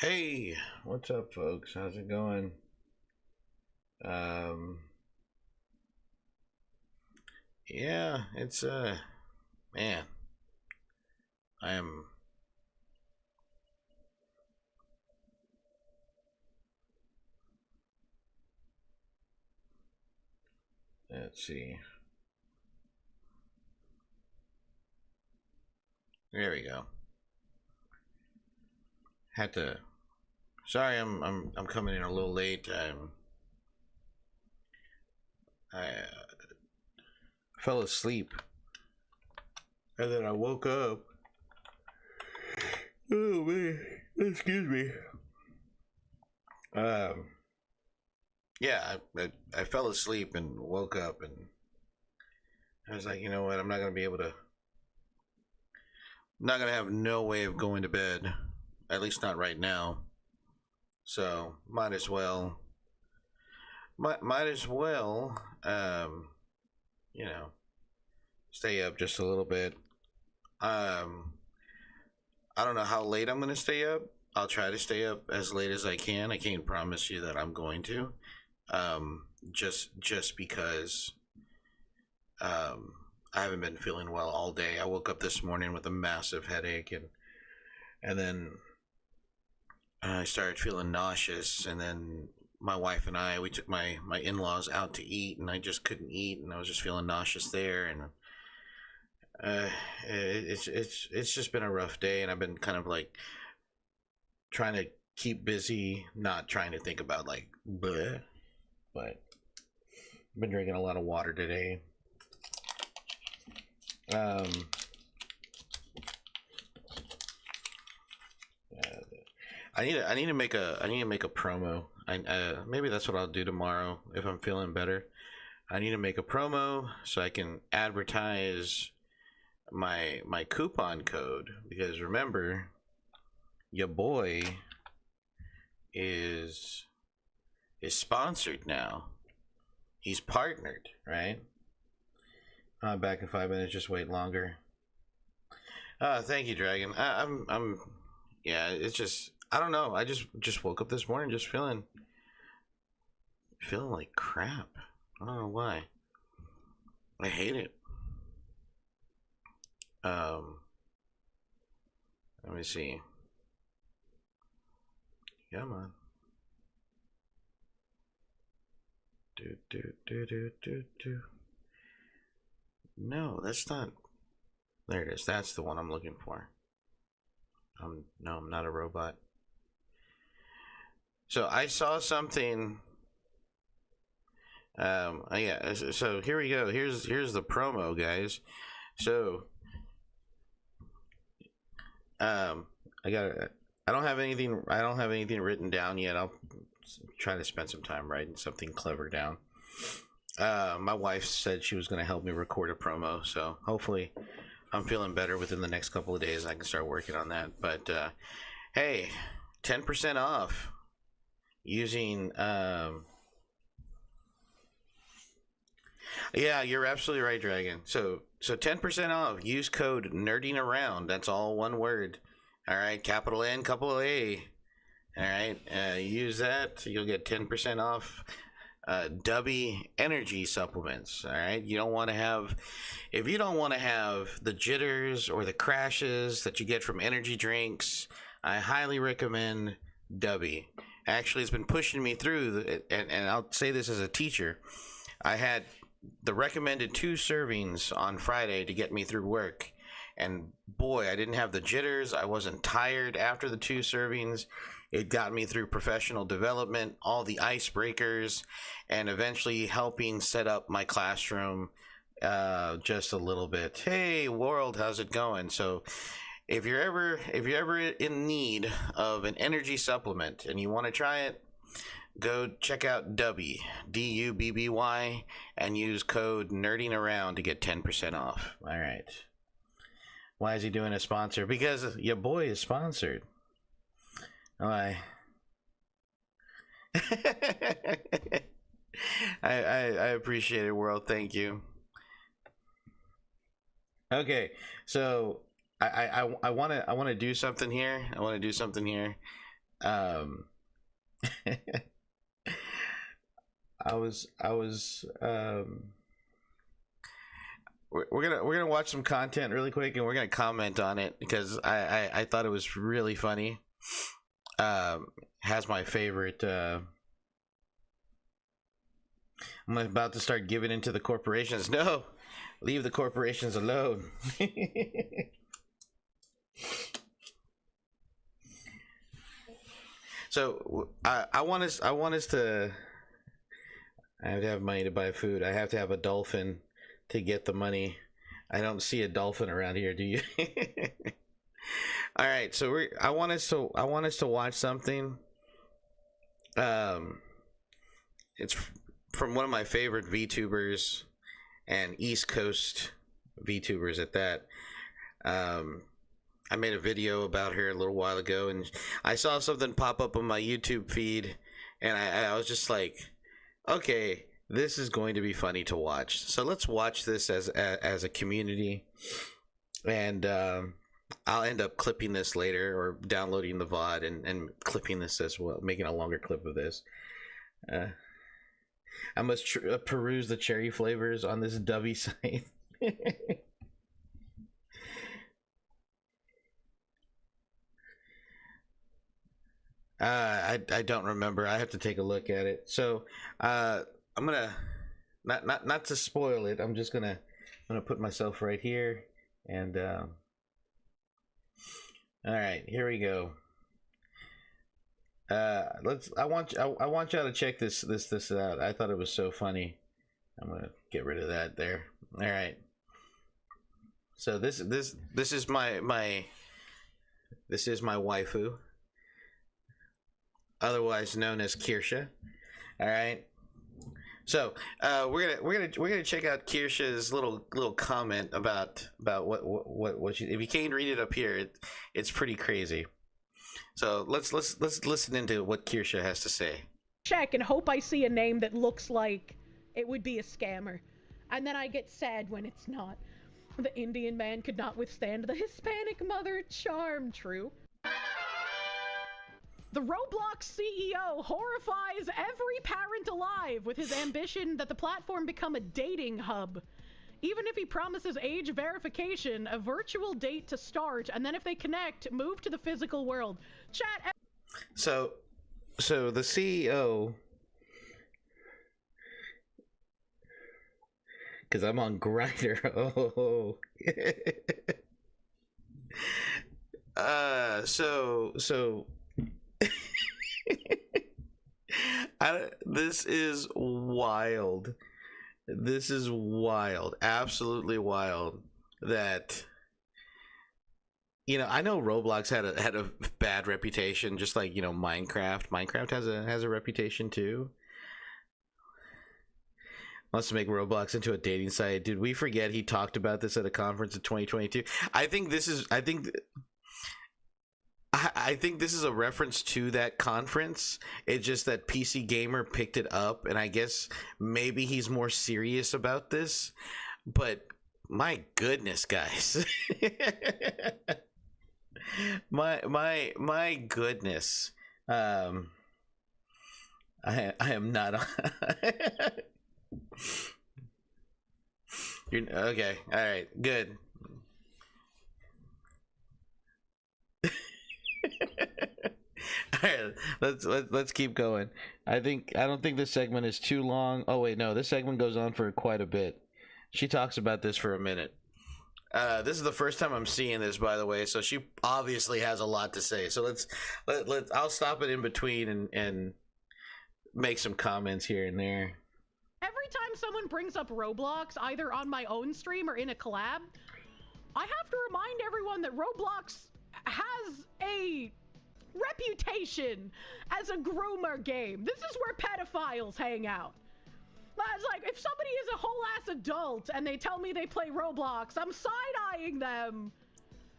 Hey, what's up, folks? How's it going? Um, yeah, it's man, I am. Let's see. There we go. Had to. Sorry, I'm coming in a little late. I fell asleep, and then I woke up. Oh man, excuse me. Um, yeah, I fell asleep and woke up, and I was like, you know what? I'm not gonna be able to. I'm not gonna have no way of going to bed, at least not right now. So might as well. Might as well. You know, stay up just a little bit. Um, I don't know how late I'm gonna stay up. I'll try to stay up as late as I can. I can't promise you that I'm going to. Just because I haven't been feeling well all day. I woke up this morning with a massive headache, and then I started feeling nauseous, and then my wife and we took my in-laws out to eat, and I just couldn't eat, and I was just feeling nauseous there, and it's just been a rough day, and I've been kind of like trying to keep busy, not trying to think about like bleh, but I've been drinking a lot of water today. Um, I need to make a promo. Maybe that's what I'll do tomorrow if I'm feeling better. I need to make a promo so I can advertise my coupon code, because remember, your boy is sponsored now. He's partnered, right? Back in 5 minutes. Just wait longer. Thank you, Dragon. I'm yeah. It's just I don't know. I just woke up this morning just feeling like crap. I don't know why. I hate it. Let me see. Come on. Do. No, that's not. There it is. That's the one I'm looking for. No, I'm not a robot. So I saw something. Yeah. So here we go. Here's the promo, guys. So, I don't have anything. I don't have anything written down yet. I'll try to spend some time writing something clever down. My wife said she was going to help me record a promo, so hopefully I'm feeling better within the next couple of days. I can start working on that. But hey, 10% off using yeah, you're absolutely right, Dragon. So 10% off. Use code nerding around. That's all one word. All right, capital N, couple A. All right, use that. You'll get 10% off Dubby energy supplements. All right, you don't want to have, if you don't want to have the jitters or the crashes that you get from energy drinks, I highly recommend Dubby. Actually, it's been pushing me through, and I'll say this as a teacher. I had the recommended 2 servings on Friday to get me through work, and boy, I didn't have the jitters. I wasn't tired after the 2 servings. It got me through professional development, all the icebreakers, and eventually helping set up my classroom just a little bit. Hey, world, how's it going? So if you're ever in need of an energy supplement and you want to try it, go check out Dubby, Dubby, and use code nerding around to get 10% off. All right. Why is he doing a sponsor? Because your boy is sponsored. Why? I appreciate it, world. Thank you. Okay, so I want to do something here. Um, we're gonna watch some content really quick, and we're gonna comment on it because I thought it was really funny. Has my favorite. I'm about to start giving into the corporations. No, leave the corporations alone. So I want us to. I have to have money to buy food. I have to have a dolphin to get the money. I don't see a dolphin around here. Do you? All right. So I want us to watch something. It's from one of my favorite VTubers and East Coast VTubers at that. I made a video about her a little while ago, and I saw something pop up on my YouTube feed, and I was just like, okay, this is going to be funny to watch. So let's watch this as a community, and I'll end up clipping this later or downloading the VOD and clipping this as well, making a longer clip of this. I must peruse the cherry flavors on this Dovey site. I don't remember. I have to take a look at it. So I'm gonna not to spoil it. I'm just gonna put myself right here, and all right, here we go. I want y'all to check this out. I thought it was so funny. I'm gonna get rid of that there. All right. So this is my waifu, otherwise known as Kirsha. All right. So we're gonna check out Kirsha's little comment about what she. If you can't read it up here, it's pretty crazy. So let's listen into what Kirsha has to say. Check and hope I see a name that looks like it would be a scammer, and then I get sad when it's not. The Indian man could not withstand the Hispanic mother charm. True. The Roblox CEO horrifies every parent alive with his ambition that the platform become a dating hub. Even if he promises age verification, a virtual date to start, and then if they connect, move to the physical world. Chat. So the CEO, because I'm on Grindr. Oh. So this is wild. This is wild, absolutely wild. That, you know, I know Roblox had a bad reputation, just like, you know, Minecraft. Minecraft has a reputation too. Wants to make Roblox into a dating site. Did we forget he talked about this at a conference in 2022? I think this is a reference to that conference. It's just that PC Gamer picked it up, and I guess maybe he's more serious about this. But my goodness, guys. my goodness. I am not on. You're okay. All right. Good. All right, let's keep going. I don't think this segment is too long. Oh wait, no, this segment goes on for quite a bit. She talks about this for a minute. This is the first time I'm seeing this, by the way, so she obviously has a lot to say. So let's I'll stop it in between and make some comments here and there. Every time someone brings up Roblox, either on my own stream or in a collab, I have to remind everyone that Roblox has a reputation as a groomer game. This is where pedophiles hang out. It's like, if somebody is a whole-ass adult and they tell me they play Roblox, I'm side-eyeing them.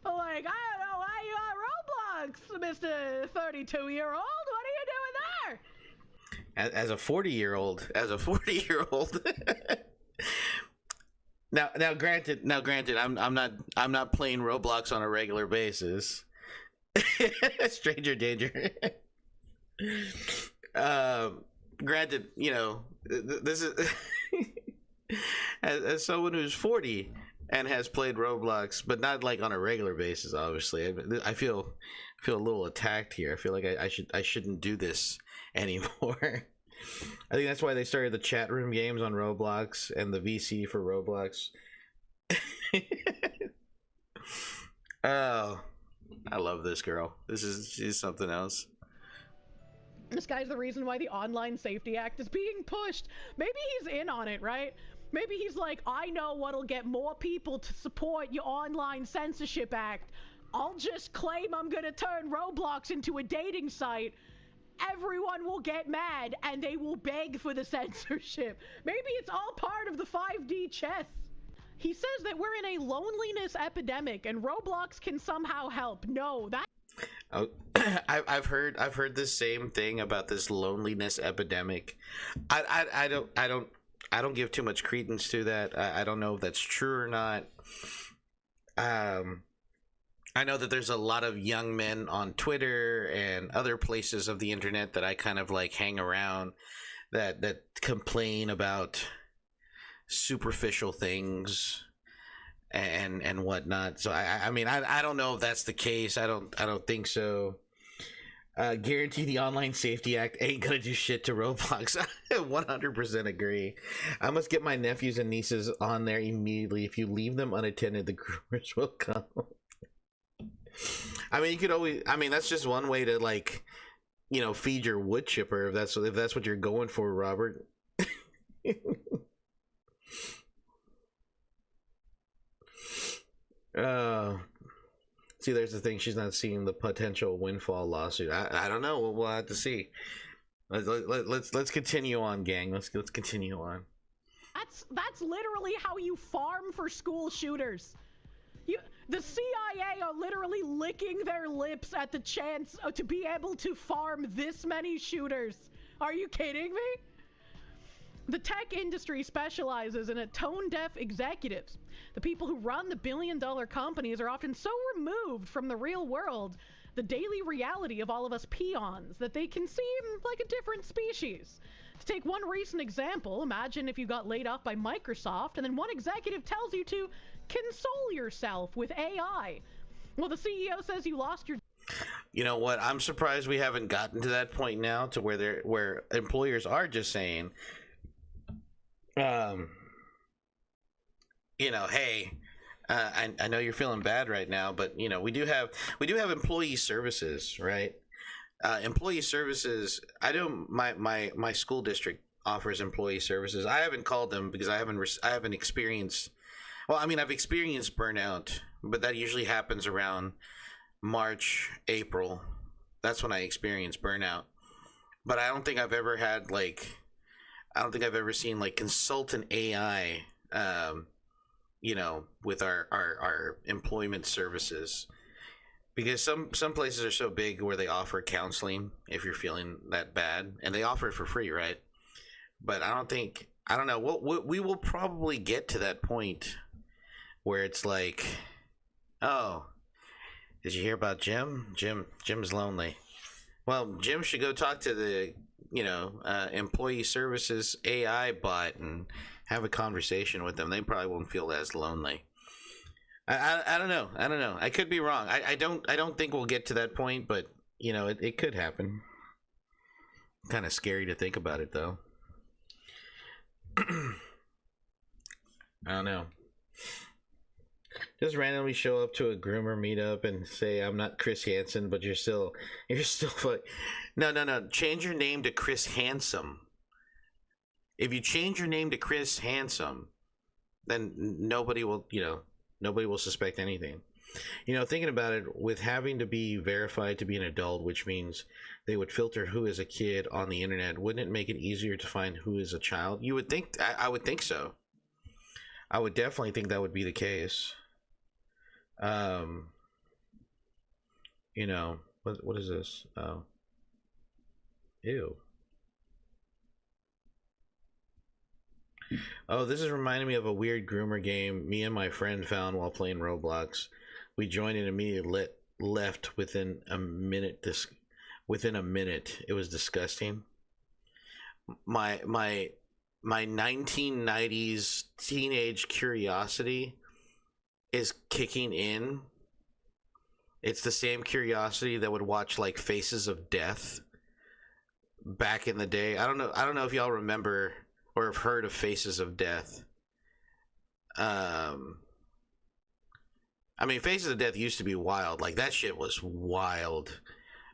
Like, I don't know why you on Roblox, Mr. 32-year-old. What are you doing there? As a 40-year-old. Now, granted, I'm not playing Roblox on a regular basis. Stranger danger. Granted, this is as someone who's 40 and has played Roblox, but not like on a regular basis. Obviously, I feel a little attacked here. I feel like I shouldn't do this anymore. I think that's why they started the chat room games on Roblox and the VC for Roblox. Oh, I love this girl. She's something else. This guy's the reason why the Online Safety Act is being pushed. Maybe he's in on it, right? Maybe he's like, I know what'll get more people to support your Online Censorship Act. I'll just claim I'm gonna turn Roblox into a dating site. Everyone will get mad and they will beg for the censorship. Maybe it's all part of the 5D chess. He says that we're in a loneliness epidemic and Roblox can somehow help. No, that. Oh, I've heard the same thing about this loneliness epidemic. I don't give too much credence to that. I don't know if that's true or not. I know that there's a lot of young men on Twitter and other places of the internet that I kind of like hang around that complain about superficial things and whatnot. So I mean I don't know if that's the case. I don't think so. Guarantee the Online Safety Act ain't gonna do shit to Roblox. I 100% agree. I must get my nephews and nieces on there immediately. If you leave them unattended, the groomers will come. I mean, you could always. I mean, that's just one way to like, feed your wood chipper if that's what you're going for, Robert. See, there's the thing. She's not seeing the potential windfall lawsuit. I don't know. We'll have to see. Let's continue on, gang. Let's continue on. That's literally how you farm for school shooters. The CIA are literally licking their lips at the chance to be able to farm this many shooters. Are you kidding me? The tech industry specializes in tone-deaf executives. The people who run the billion-dollar companies are often so removed from the real world, the daily reality of all of us peons, that they can seem like a different species. To take one recent example, imagine if you got laid off by Microsoft and then one executive tells you to console yourself with AI. Well, the CEO says you lost your... You know what? I'm surprised we haven't gotten to that point now to where employers are just saying, hey, I know you're feeling bad right now, but we do have employee services, right? Employee services. I know my school district offers employee services. I haven't called them because I haven't experienced. Well, I mean, I've experienced burnout, but that usually happens around March, April. That's when I experience burnout. But I don't think I've ever seen like consultant AI, with our employment services. Because some places are so big where they offer counseling if you're feeling that bad, and they offer it for free, right? But I don't know. We will probably get to that point where it's like, oh, did you hear about Jim? Jim's lonely. Well, Jim should go talk to the employee services AI bot and have a conversation with them. They probably won't feel as lonely. I don't know. I could be wrong. I don't think we'll get to that point, but it could happen. Kind of scary to think about it, though. I don't know. Just randomly show up to a groomer meetup and say, I'm not Chris Hansen, but you're still No. Change your name to Chris Handsome. If you change your name to Chris Handsome, then nobody will suspect anything. Thinking about it, with having to be verified to be an adult, which means they would filter who is a kid on the internet, wouldn't it make it easier to find who is a child? You would think. I would think so. I would definitely think that would be the case. What is this? Oh, ew. Oh, this is reminding me of a weird groomer game me and my friend found while playing Roblox. We joined and immediately left within a minute. within a minute. It was disgusting. My 1990s teenage curiosity is kicking in. It's the same curiosity that would watch like Faces of Death back in the day. I don't know if y'all remember or have heard of Faces of Death. I mean, Faces of Death used to be wild. Like, that shit was wild.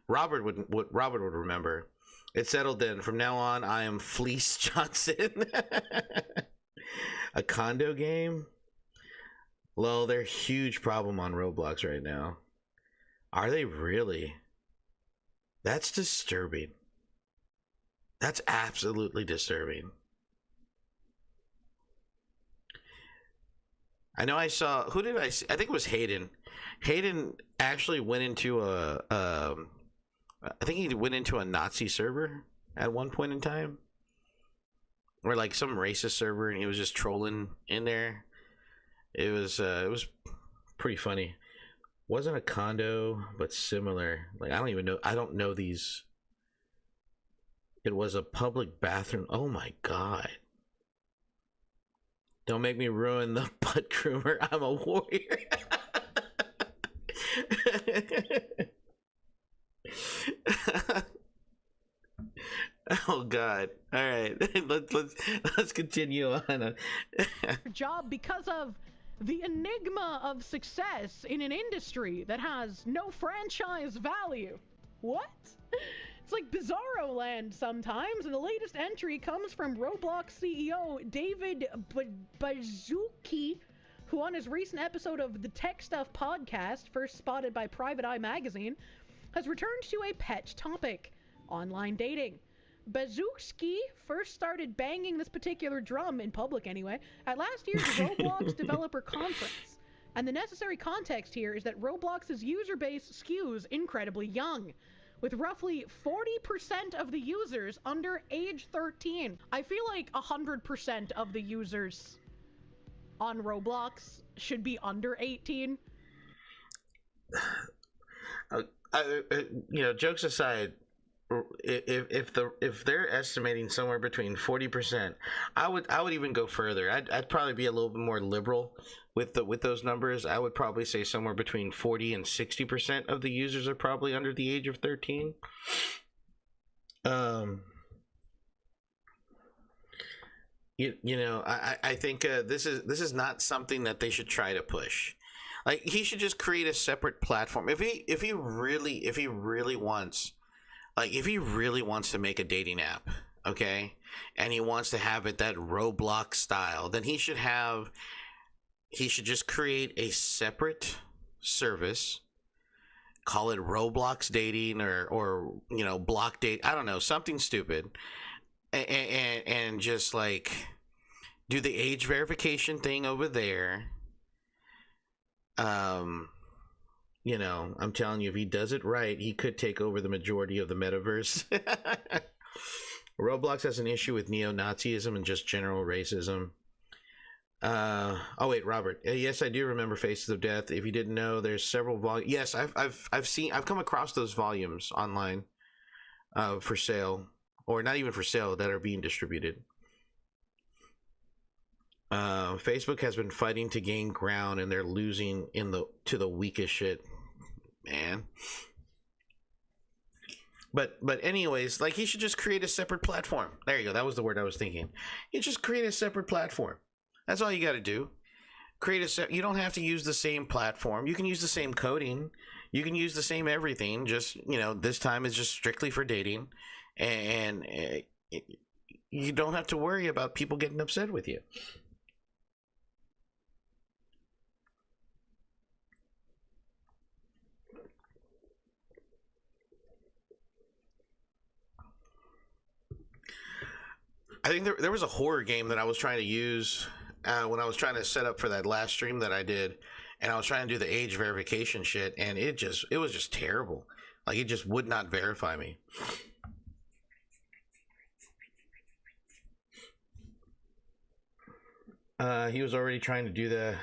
Robert would remember. It settled then. From now on, I am Fleece Johnson. A condo game? Well, they're a huge problem on Roblox right now. Are they really? That's disturbing. That's absolutely disturbing. I know I saw... Who did I see? I think it was Hayden. Hayden actually went into I think he went into a Nazi server at one point in time. Or like some racist server, and he was just trolling in there. It was pretty funny. Wasn't a condo, but similar. Like, I don't know these. It was a public bathroom. Oh my god. Don't make me ruin the butt groomer. I'm a warrior. Oh god. All right. Let's continue on. Job because of the enigma of success in an industry that has no franchise value. What? It's like Bizarro Land sometimes, and the latest entry comes from Roblox CEO David Baszucki, who on his recent episode of the Tech Stuff podcast, first spotted by Private Eye magazine, has returned to a pet topic: online dating. Bazooski first started banging this particular drum, in public anyway, at last year's Roblox Developer Conference. And the necessary context here is that Roblox's user base skews incredibly young, with roughly 40% of the users under age 13. I feel like 100% of the users on Roblox should be under 18. Jokes aside, if they're estimating somewhere between 40%, I would even go further. I'd probably be a little bit more liberal with those numbers. I would probably say somewhere between 40 and 60% of the users are probably under the age of 13. I think this is not something that they should try to push. Like, he should just create a separate platform. If he really wants to make a dating app, okay, and he wants to have it that Roblox style, then he should just create a separate service, call it Roblox dating or block date, I don't know, something stupid, and just like do the age verification thing over there. I'm telling you, if he does it right, he could take over the majority of the metaverse. Roblox has an issue with neo-Nazism and just general racism. Oh wait, Robert. Yes, I do remember Faces of Death. If you didn't know, there's several volumes. Yes, I've come across those volumes online, for sale, or not even for sale, that are being distributed. Facebook has been fighting to gain ground, and they're losing to the weakest shit, man. But anyways, like, he should just create a separate platform. There you go. That was the word I was thinking. You just create a separate platform. That's all you got to do. You don't have to use the same platform. You can use the same coding. You can use the same everything. Just, this time is just strictly for dating, and you don't have to worry about people getting upset with you. I think there was a horror game that I was trying to use when I was trying to set up for that last stream that I did, and I was trying to do the age verification shit, and it was just terrible. Like, it just would not verify me. He was already trying to do the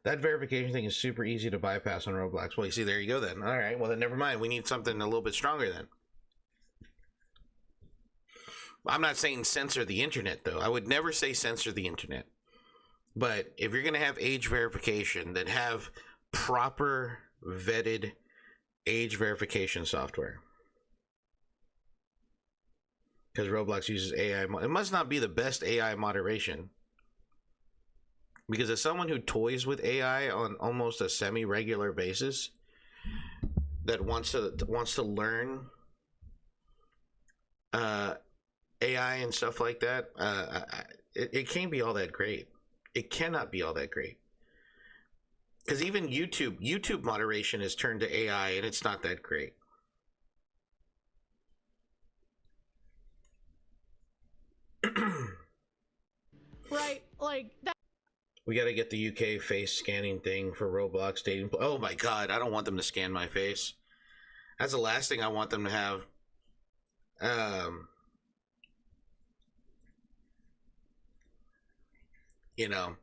That verification thing is super easy to bypass on Roblox. Well, you see, there you go then. All right, well then never mind. We need something a little bit stronger then. I'm not saying censor the internet, though. I would never say censor the internet. But if you're going to have age verification, then have proper vetted age verification software. Because Roblox uses AI. It must not be the best AI moderation. Because as someone who toys with AI on almost a semi-regular basis, that wants to learn AI and stuff like that, it can't be all that great. It cannot be all that great. Because even YouTube moderation is turned to AI, and it's not that great. Right, like that. We got to get the UK face scanning thing for Roblox dating. Oh my god, I don't want them to scan my face. That's the last thing I want them to have. You know,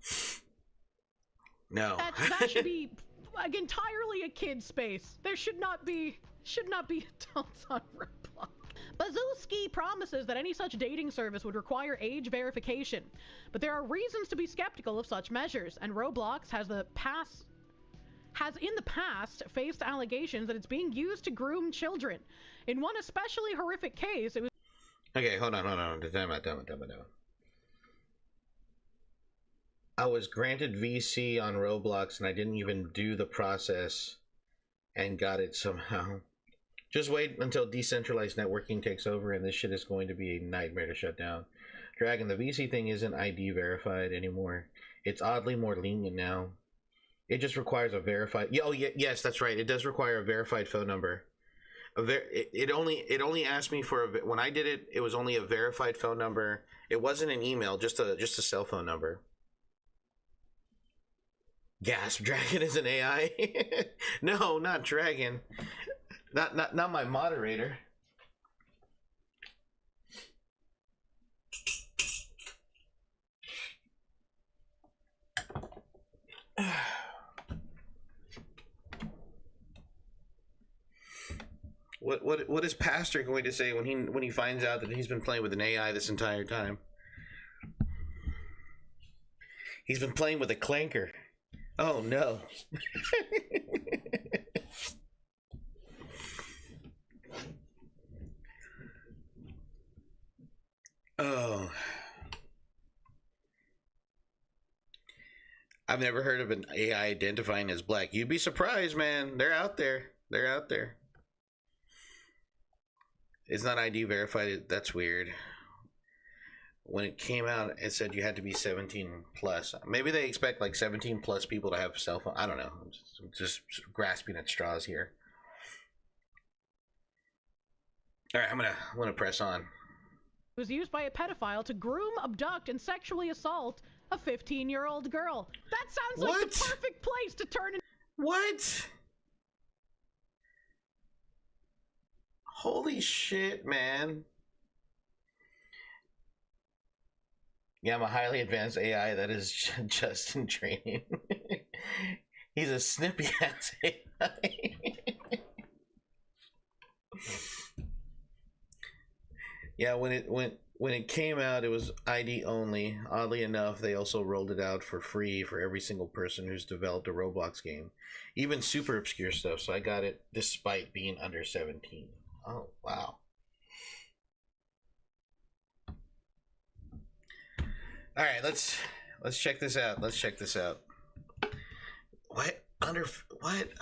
no. That should be like entirely a kid space. There should not be adults on Roblox. Bazooski promises that any such dating service would require age verification, but there are reasons to be skeptical of such measures, and Roblox has in the past faced allegations that it's being used to groom children. In one especially horrific case, it was... Okay, hold on. Time out. I was granted VC on Roblox and I didn't even do the process and got it somehow. Just wait until decentralized networking takes over and this shit is going to be a nightmare to shut down. Dragon, the VC thing isn't ID verified anymore. It's oddly more lenient now. It just requires a verified... yes, that's right. It does require a verified phone number. It only asked me for when I did it. It was only a verified phone number. It wasn't an email, just a cell phone number. Gasp! Dragon is an AI. No, not Dragon. Not my moderator. What is Pastor going to say when he finds out that he's been playing with an AI this entire time? He's been playing with a clanker. Oh no. Oh. I've never heard of an AI identifying as black. You'd be surprised, man. They're out there. It's not ID verified. That's weird. When it came out, it said you had to be 17 plus. Maybe they expect like 17 plus people to have cell phone. I don't know. I'm just grasping at straws here. All right, I'm gonna press on. It was used by a pedophile to groom, abduct, and sexually assault a 15-year-old girl. That sounds like the perfect place to turn in. What? Holy shit, man. Yeah, I'm a highly advanced AI that is just in training. He's a snippy ass AI. Yeah, when it came out, it was ID only. Oddly enough, they also rolled it out for free for every single person who's developed a Roblox game, even super obscure stuff. So I got it despite being under 17. Oh wow. All right, let's check this out. What? A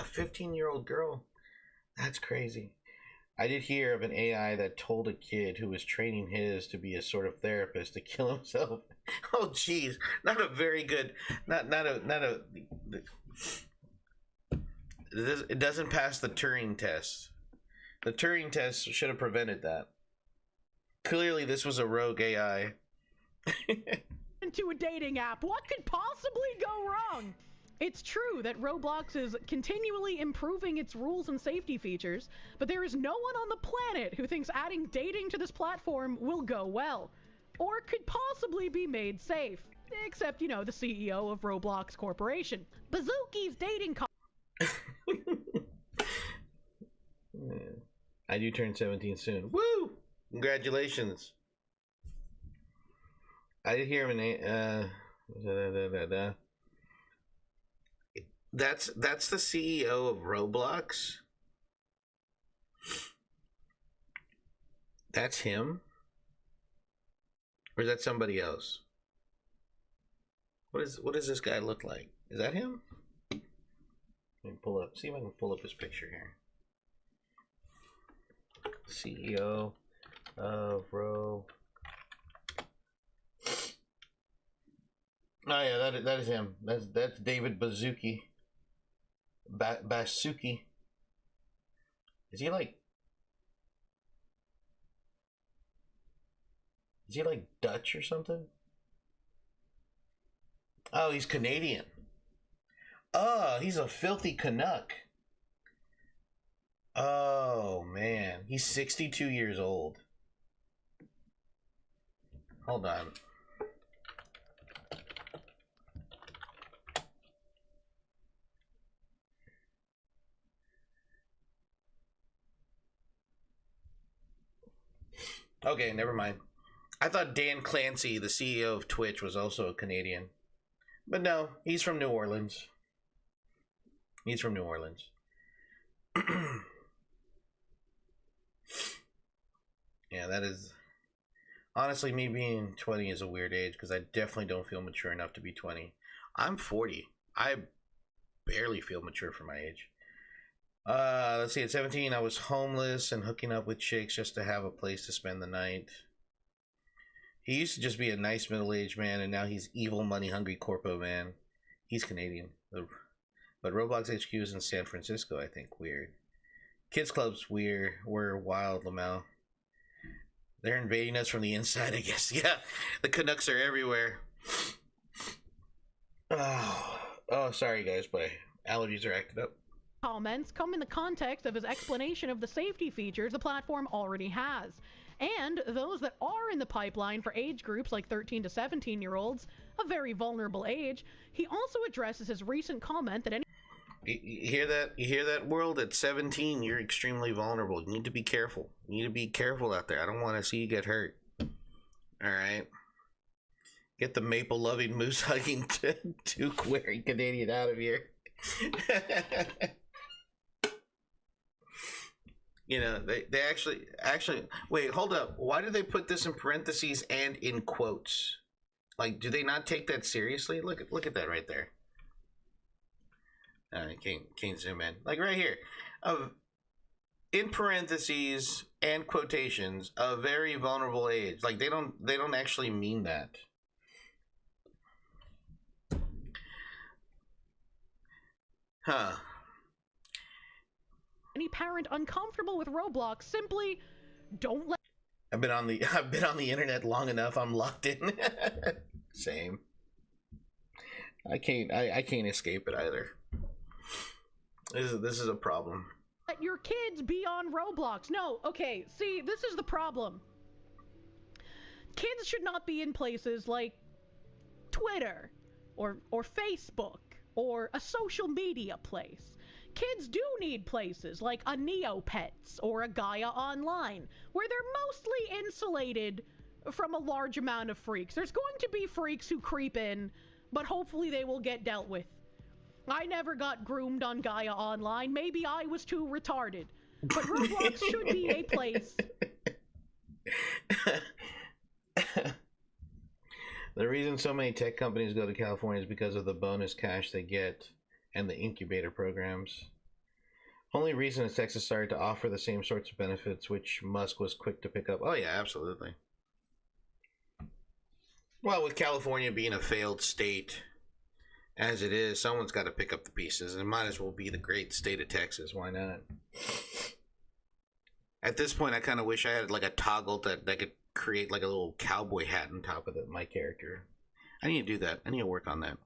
15-year-old girl? That's crazy. I did hear of an AI that told a kid who was training his to be a sort of therapist to kill himself. Oh, jeez, not a very good. It doesn't pass the Turing test. The Turing test should have prevented that. Clearly, this was a rogue AI. Into a dating app. What could possibly go wrong? It's true that Roblox is continually improving its rules and safety features, but there is no one on the planet who thinks adding dating to this platform will go well, or could possibly be made safe. Except, you know, the CEO of Roblox Corporation. Bazooki's dating I do turn 17 soon. Woo! Congratulations. I did hear him in That's the CEO of Roblox. That's him? Or is that somebody else? What does this guy look like? Is that him? Let me see if I can pull up his picture here. CEO of Ro. Oh yeah, that is him. That's David Bazuki. Basuki. Is he like Dutch or something? Oh, he's Canadian. Oh, he's a filthy Canuck. Oh man, he's 62 years old. Hold on. Okay, never mind. I thought Dan Clancy, the CEO of Twitch, was also a Canadian. But no, he's from New Orleans. He's from New Orleans. Yeah, that is... Honestly, me being 20 is a weird age because I definitely don't feel mature enough to be 20. I'm 40. I barely feel mature for my age. Let's see, at 17, I was homeless and hooking up with chicks just to have a place to spend the night. He used to just be a nice middle-aged man, and now he's evil, money-hungry corpo man. He's Canadian. But Roblox HQ is in San Francisco, I think. Weird. Kids clubs were wild, Lamau. They're invading us from the inside, I guess. Yeah, the Canucks are everywhere. Oh, sorry guys, but allergies are acting up. Comments come in the context of his explanation of the safety features the platform already has, and those that are in the pipeline for age groups like 13 to 17-year-olds, a very vulnerable age. He also addresses his recent comment that any... You hear that? You hear that, world? At 17, you're extremely vulnerable. You need to be careful. You need to be careful out there. I don't want to see you get hurt. All right? Get the maple-loving, moose-hugging, toque-wearing Canadian out of here. You know, they actually, wait, hold up. Why did they put this in parentheses and in quotes? Like, do they not take that seriously? Look at that right there. Can't zoom in. Like right here, in parentheses and quotations, a very vulnerable age. Like they don't actually mean that. Huh. Any parent uncomfortable with Roblox, simply don't let... I've been on the internet long enough. I'm locked in. Same. I can't escape it either. This is a problem. Let your kids be on Roblox. No, okay, see, this is the problem. Kids should not be in places like Twitter or Facebook or a social media place. Kids do need places like a Neopets or a Gaia Online, where they're mostly insulated from a large amount of freaks. There's going to be freaks who creep in, but hopefully they will get dealt with. I never got groomed on Gaia Online. Maybe I was too retarded. But Roblox should be a place. The reason so many tech companies go to California is because of the bonus cash they get and the incubator programs. Only reason is Texas started to offer the same sorts of benefits, which Musk was quick to pick up. Oh yeah, absolutely. Well, with California being a failed state as it is, someone's got to pick up the pieces, and it might as well be the great state of Texas. Why not? At this point, I kind of wish I had like a toggle that could create like a little cowboy hat on top of my character. I need to do that. I need to work on that.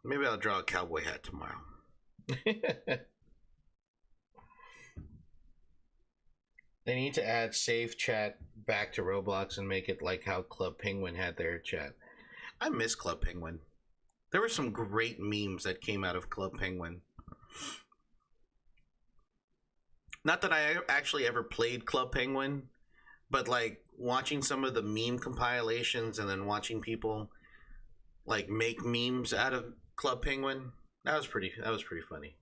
Maybe I'll draw a cowboy hat tomorrow. They need to add safe chat back to Roblox and make it like how Club Penguin had their chat. I miss Club Penguin. There were some great memes that came out of Club Penguin. Not that I actually ever played Club Penguin, but like watching some of the meme compilations and then watching people like make memes out of Club Penguin, that was pretty funny.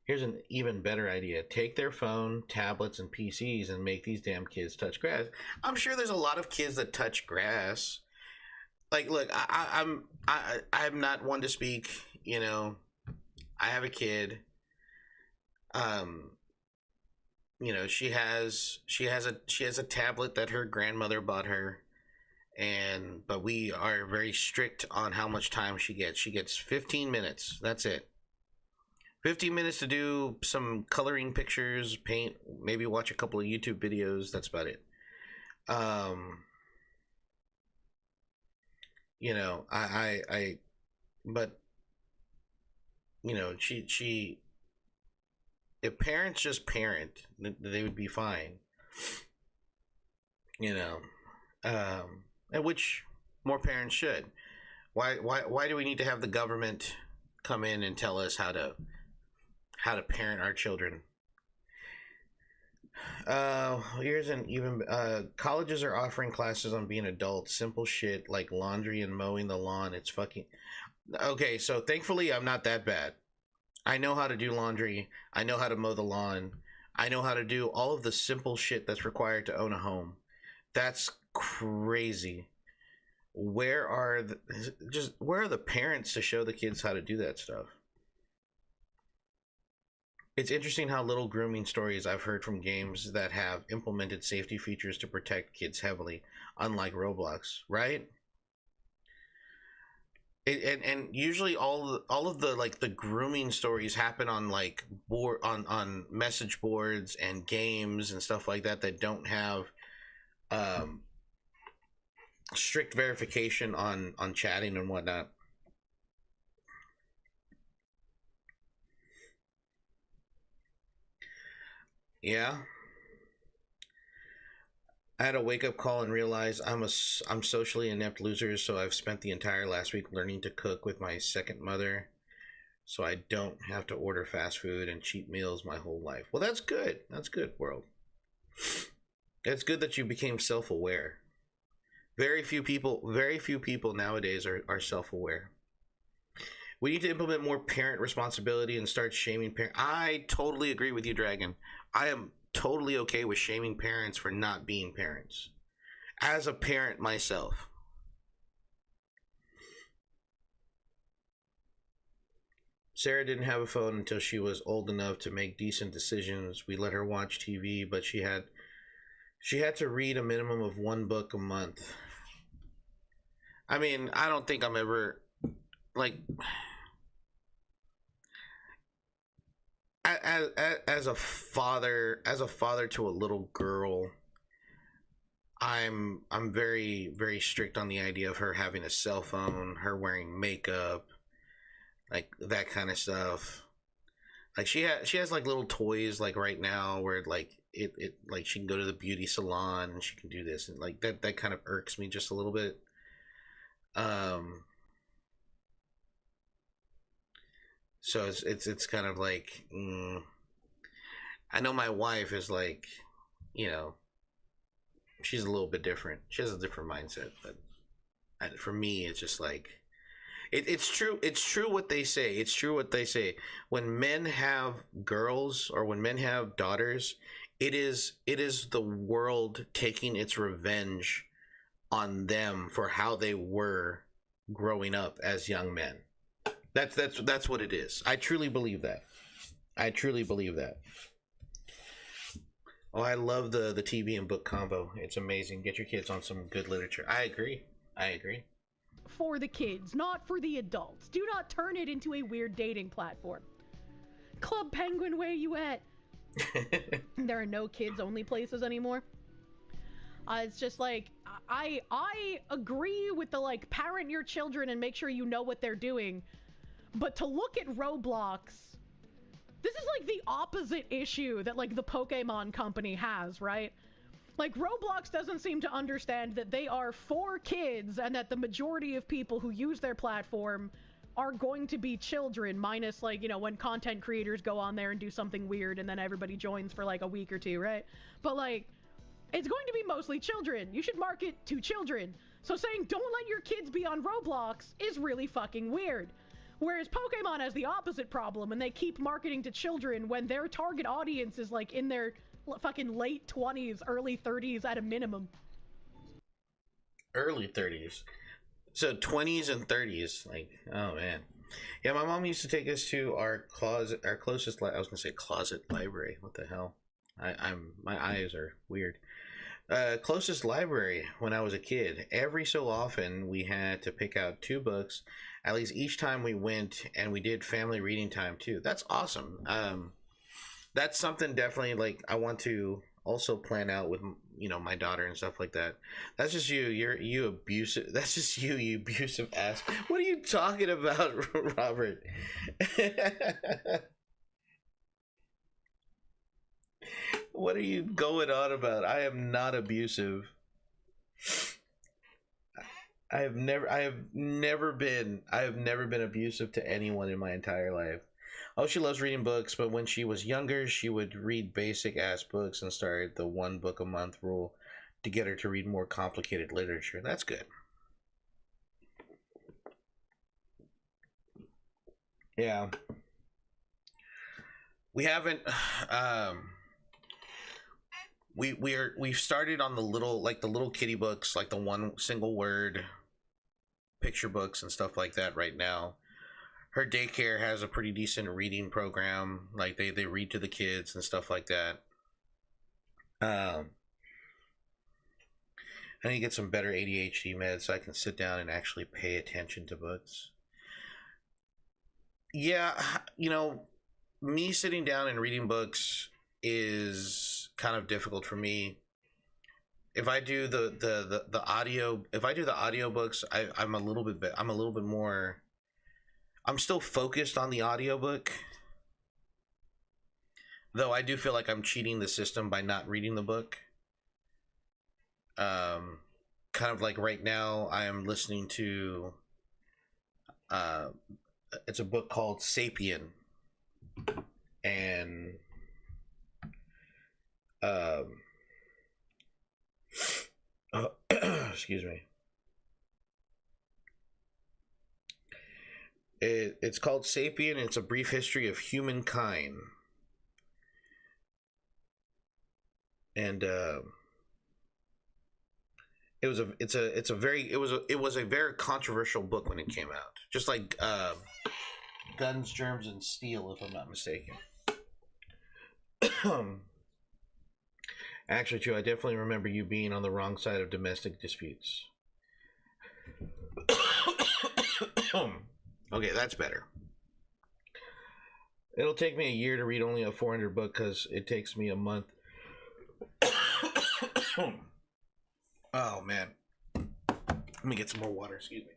Here's an even better idea. Take their phone, tablets, and PCs and make these damn kids touch grass. I'm sure there's a lot of kids that touch grass. Like, look, I'm not one to speak, you know. I have a kid. You know, she has a tablet that her grandmother bought her, but we are very strict on how much time she gets. She gets 15 minutes. That's it. 15 minutes to do some coloring pictures, paint, maybe watch a couple of YouTube videos. That's about it. You know, but you know, she if parents just parent, they would be fine. You know, and which more parents should. Why do we need to have the government come in and tell us how to parent our children? Here's an even colleges are offering classes on being adults, simple shit like laundry and mowing the lawn. It's fucking okay. So thankfully I'm not that bad. I know how to do laundry, I know how to mow the lawn, I know how to do all of the simple shit that's required to own a home. That's crazy. Where are the parents to show the kids how to do that stuff? It's interesting how little grooming stories I've heard from games that have implemented safety features to protect kids heavily, unlike Roblox, right? And usually all of the like the grooming stories happen on like on message boards and games and stuff like that don't have strict verification on chatting and whatnot. Yeah. I had a wake up call and realized I'm socially inept loser, so I've spent the entire last week learning to cook with my second mother, so I don't have to order fast food and cheap meals my whole life. Well, that's good. That's good, world. It's good that you became self-aware. Very few people nowadays are self-aware. We need to implement more parent responsibility and start shaming parents. I totally agree with you, Dragon. I am totally okay with shaming parents for not being parents. As a parent myself. Sarah didn't have a phone until she was old enough to make decent decisions. We let her watch TV, but she had to read a minimum of 1 book a month. I mean, I don't think I'm ever like as a father to a little girl, I'm very, very strict on the idea of her having a cell phone, her wearing makeup, like that kind of stuff. Like she has like little toys like right now where like it like she can go to the beauty salon and she can do this, and like that kind of irks me just a little bit. So it's kind of like I know my wife is like, you know, she's a little bit different. She has a different mindset, but for me, it's just like it's true. It's true what they say. It's true what they say. When men have girls or when men have daughters, it is the world taking its revenge on them for how they were growing up as young men. That's what it is. I truly believe that. I truly believe that. Oh, I love the TV and book combo. It's amazing. Get your kids on some good literature. I agree. For the kids, not for the adults. Do not turn it into a weird dating platform. Club Penguin, where you at? There are no kids only places anymore. It's just like I agree with the like parent your children and make sure you know what they're doing. But to look at Roblox, this is like the opposite issue that like the Pokemon company has, right? Like, Roblox doesn't seem to understand that they are for kids and that the majority of people who use their platform are going to be children, minus, like, you know, when content creators go on there and do something weird and then everybody joins for, like, a week or two, right? But, like, it's going to be mostly children. You should market to children. So saying, don't let your kids be on Roblox is really fucking weird. Whereas Pokemon has the opposite problem, and they keep marketing to children when their target audience is, like, in their fucking late 20s, early 30s at a minimum. Early 30s. So 20s and 30s. Like, oh man. Yeah, my mom used to take us to our closest, I was gonna say closet library. What the hell? My eyes are weird. Closest library when I was a kid. Every so often we had to pick out 2 books, at least each time we went, and we did family reading time too. That's awesome. That's something definitely like I want to also plan out with, you know, my daughter and stuff like that. That's just you abusive. That's just you abusive ass. What are you talking about, Robert? What are you going on about? I am not abusive. I have never been abusive to anyone in my entire life. Oh, she loves reading books, but when she was younger, she would read basic ass books and started the 1 book a month rule to get her to read more complicated literature. That's good. Yeah. We haven't we've started on the little kitty books, like the 1 single word picture books and stuff like that right now. Her daycare has a pretty decent reading program. Like they read to the kids and stuff like that. I need to get some better ADHD meds so I can sit down and actually pay attention to books. Yeah, you know, me sitting down and reading books is kind of difficult for me. If I do the audio, if I do the audiobooks, I'm a little bit more. I'm still focused on the audiobook, though I do feel like I'm cheating the system by not reading the book. Kind of like right now, I am listening to. It's a book called Sapien, and excuse me. It's called Sapien. It's a brief history of humankind, and it was a very controversial book when it came out. Just like Guns, Germs, and Steel, if I'm not mistaken. Actually, too, I definitely remember you being on the wrong side of domestic disputes. Okay, that's better. It'll take me a year to read only a 400 book because it takes me a month. Oh, man. Let me get some more water, excuse me.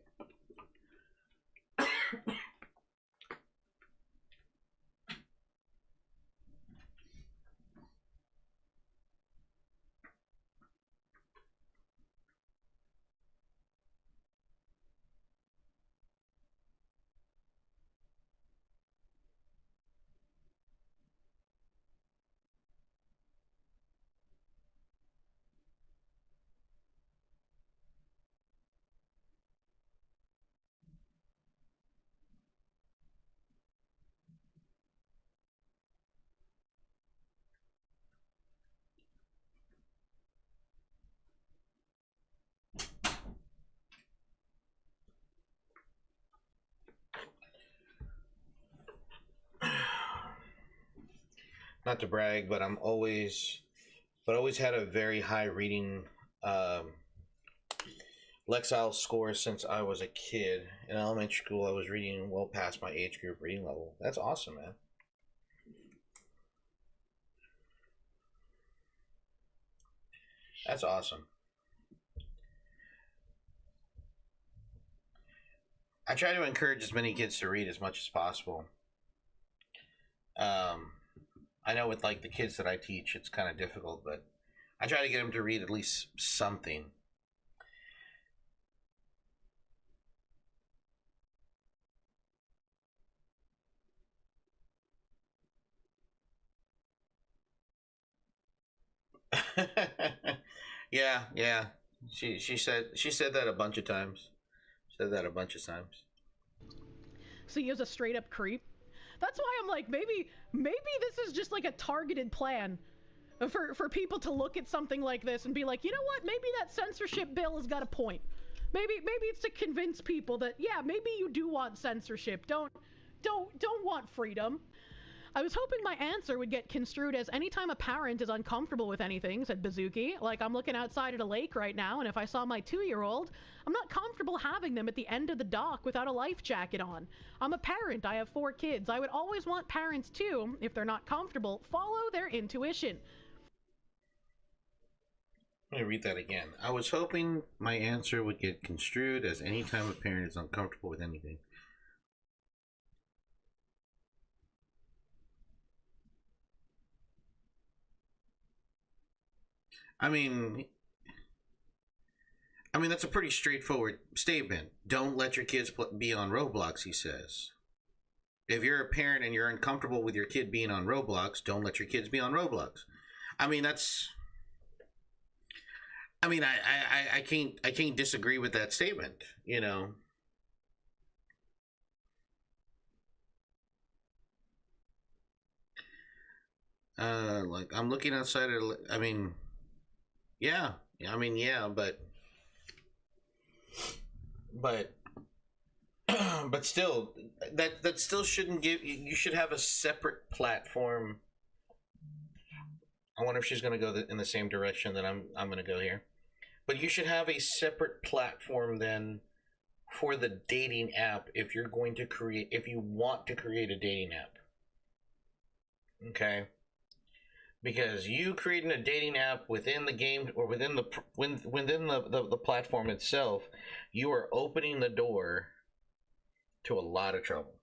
Not to brag, but always had a very high reading Lexile score since I was a kid. In elementary school, I was reading well past my age group reading level. That's awesome, man. That's awesome. I try to encourage as many kids to read as much as possible. I know with like the kids that I teach, it's kind of difficult, but I try to get them to read at least something. Yeah, yeah. She said that a bunch of times. Said that a bunch of times. See you as a straight up creep. That's why I'm like, maybe this is just like a targeted plan for people to look at something like this and be like, you know what? Maybe that censorship bill has got a point. Maybe it's to convince people that yeah, maybe you do want censorship. Don't want freedom. I was hoping my answer would get construed as anytime a parent is uncomfortable with anything, said Bazooki. Like, I'm looking outside at a lake right now, and if I saw my 2-year-old, I'm not comfortable having them at the end of the dock without a life jacket on. I'm a parent, I have 4 kids. I would always want parents to, if they're not comfortable, follow their intuition. Let me read that again. I was hoping my answer would get construed as anytime a parent is uncomfortable with anything. I mean, that's a pretty straightforward statement. Don't let your kids be on Roblox, he says. If you're a parent and you're uncomfortable with your kid being on Roblox, don't let your kids be on Roblox. I mean, that's. I mean, I can't disagree with that statement. You know. Like I'm looking outside. I mean, yeah. I mean, yeah, but but still, that still shouldn't give. You should have a separate platform. I wonder if she's going to go in the same direction that I'm going to go here. But you should have a separate platform then for the dating app if you want to create a dating app. Okay? Because you creating a dating app within the game or within the platform itself, you are opening the door to a lot of trouble.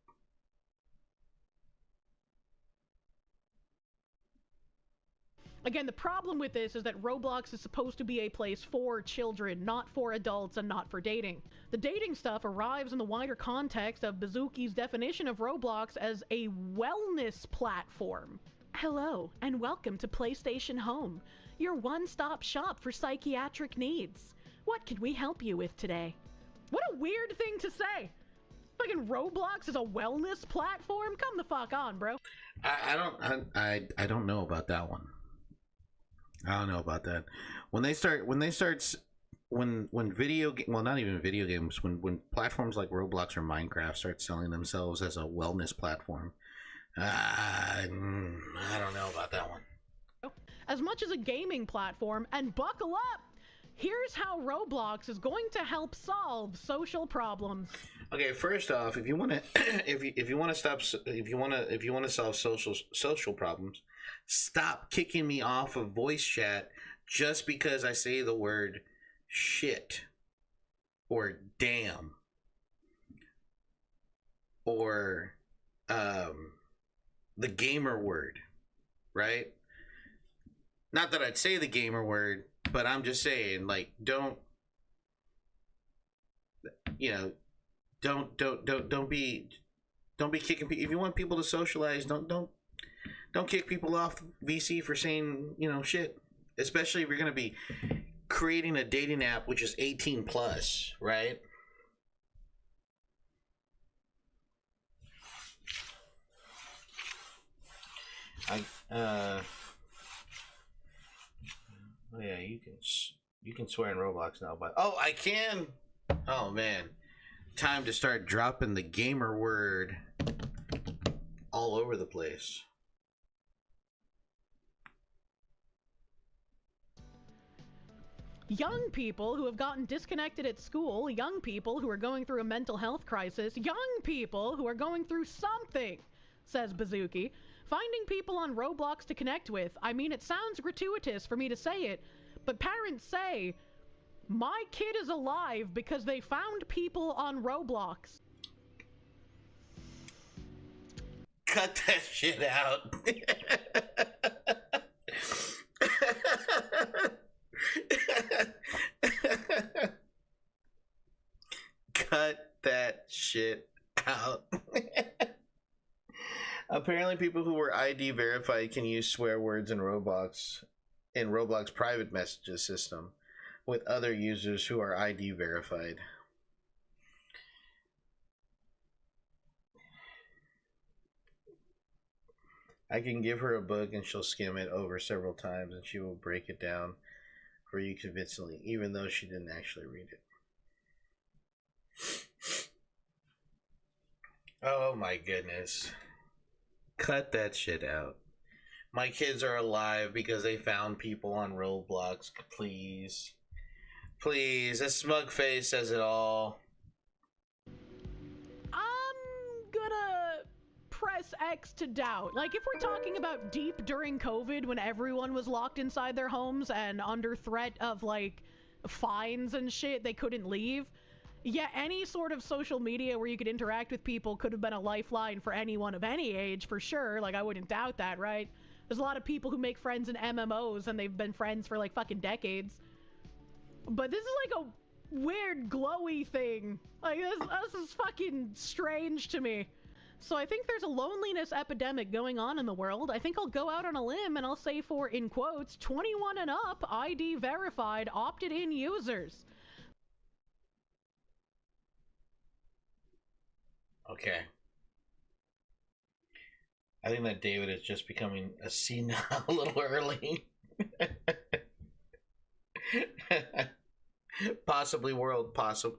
Again, the problem with this is that Roblox is supposed to be a place for children, not for adults and not for dating. The dating stuff arrives in the wider context of Bazooki's definition of Roblox as a wellness platform. Hello, and welcome to PlayStation Home, your one-stop shop for psychiatric needs. What can we help you with today? What a weird thing to say! Fucking Roblox is a wellness platform? Come the fuck on, bro. I don't know about that one. I don't know about that. When video well, not even video games, when platforms like Roblox or Minecraft start selling themselves as a wellness platform, I don't know about that one. As much as a gaming platform, and buckle up, here's how Roblox is going to help solve social problems. Okay, first off, if you want to if you want to solve social problems, stop kicking me off of voice chat just because I say the word shit or damn or the gamer word, right? Not that I'd say the gamer word, but I'm just saying, like, don't be kicking people. If you want people to socialize, don't kick people off VC for saying shit. Especially if you're gonna be creating a dating app which is 18 plus, right? Oh yeah, you can swear in Roblox now, but I can. Oh man, time to start dropping the gamer word all over the place. Young people who have gotten disconnected at school, young people who are going through a mental health crisis, young people who are going through something, says Bazooki. Finding people on Roblox to connect with. I mean, it sounds gratuitous for me to say it, but parents say, my kid is alive because they found people on Roblox. Cut that shit out. Cut that shit out. Apparently, people who were ID verified can use swear words in Roblox private messages system with other users who are ID verified. I can give her a book and she'll skim it over several times and she will break it down for you convincingly, even though she didn't actually read it. Oh my goodness. Cut that shit out. My kids are alive because they found people on Roblox. Please. Please. A smug face says it all. I'm gonna press X to doubt. Like, if we're talking about deep during COVID when everyone was locked inside their homes and under threat of, like, fines and shit, they couldn't leave. Yeah, any sort of social media where you could interact with people could have been a lifeline for anyone of any age, for sure. Like, I wouldn't doubt that, right? There's a lot of people who make friends in MMOs and they've been friends for, like, fucking decades. But this is like a weird glowy thing. Like, this is fucking strange to me. So I think there's a loneliness epidemic going on in the world. I think I'll go out on a limb and I'll say for, in quotes, 21 and up, ID verified, opted in users. Okay. I think that David is just becoming a senile a little early. Possibly world, possibly.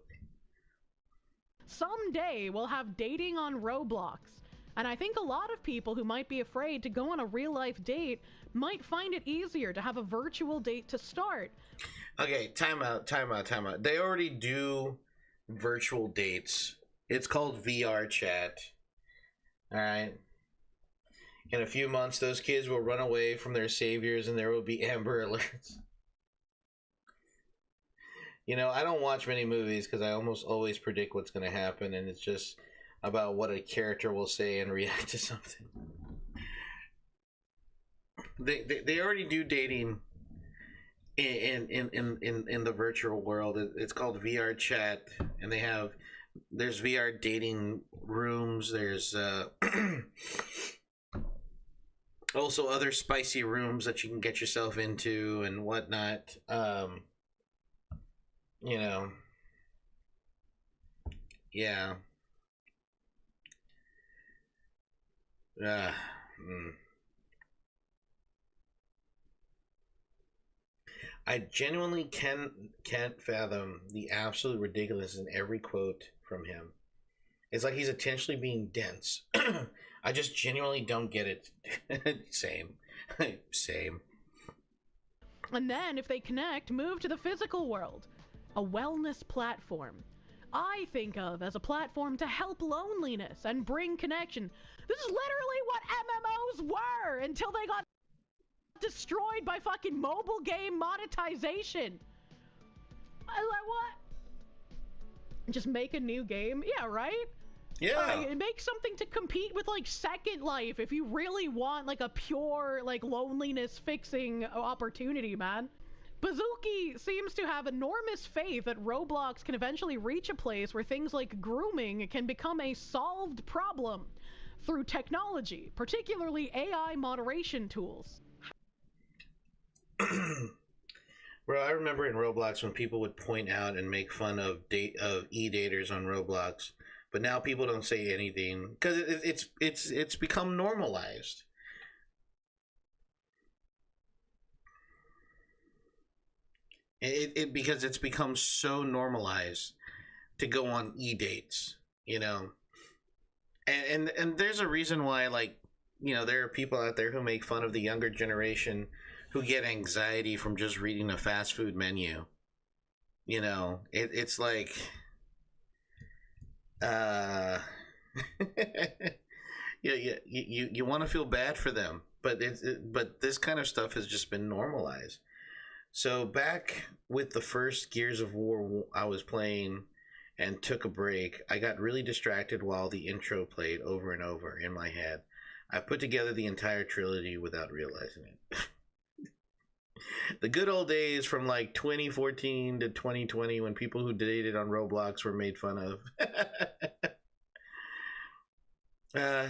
Someday we'll have dating on Roblox. And I think a lot of people who might be afraid to go on a real-life date might find it easier to have a virtual date to start. Okay, time out. They already do virtual dates. It's called VR chat. Alright? In a few months, those kids will run away from their saviors and there will be Amber Alerts. You know, I don't watch many movies because I almost always predict what's going to happen, and it's just about what a character will say and react to something. They already do dating in the virtual world. It's called VR chat, and there's VR dating rooms. There's also other spicy rooms that you can get yourself into and whatnot. You know, yeah. I genuinely can't fathom the absolute ridiculous in every quote from him. It's like he's intentionally being dense. I just genuinely don't get it. Same. Same. And then, if they connect, move to the physical world. A wellness platform. I think of as a platform to help loneliness and bring connection. This is literally what MMOs were until they got destroyed by fucking mobile game monetization. I like, what? Just make a new game? Yeah, right? Yeah. Make something to compete with, like, Second Life if you really want, like, a pure, like, loneliness fixing opportunity, man. Bazuki seems to have enormous faith that Roblox can eventually reach a place where things like grooming can become a solved problem through technology, particularly AI moderation tools. Bro, I remember in Roblox when people would point out and make fun of e-daters on Roblox, but now people don't say anything because it's become normalized. Because it's become so normalized to go on e-dates, you know, and there's a reason why, like, you know, there are people out there who make fun of the younger generation who get anxiety from just reading a fast food menu. You know, it's like, you want to feel bad for them, but but this kind of stuff has just been normalized. So back with the first Gears of War I was playing and took a break, I got really distracted while the intro played over and over in my head. I put together the entire trilogy without realizing it. The good old days from like 2014 to 2020 when people who dated on Roblox were made fun of.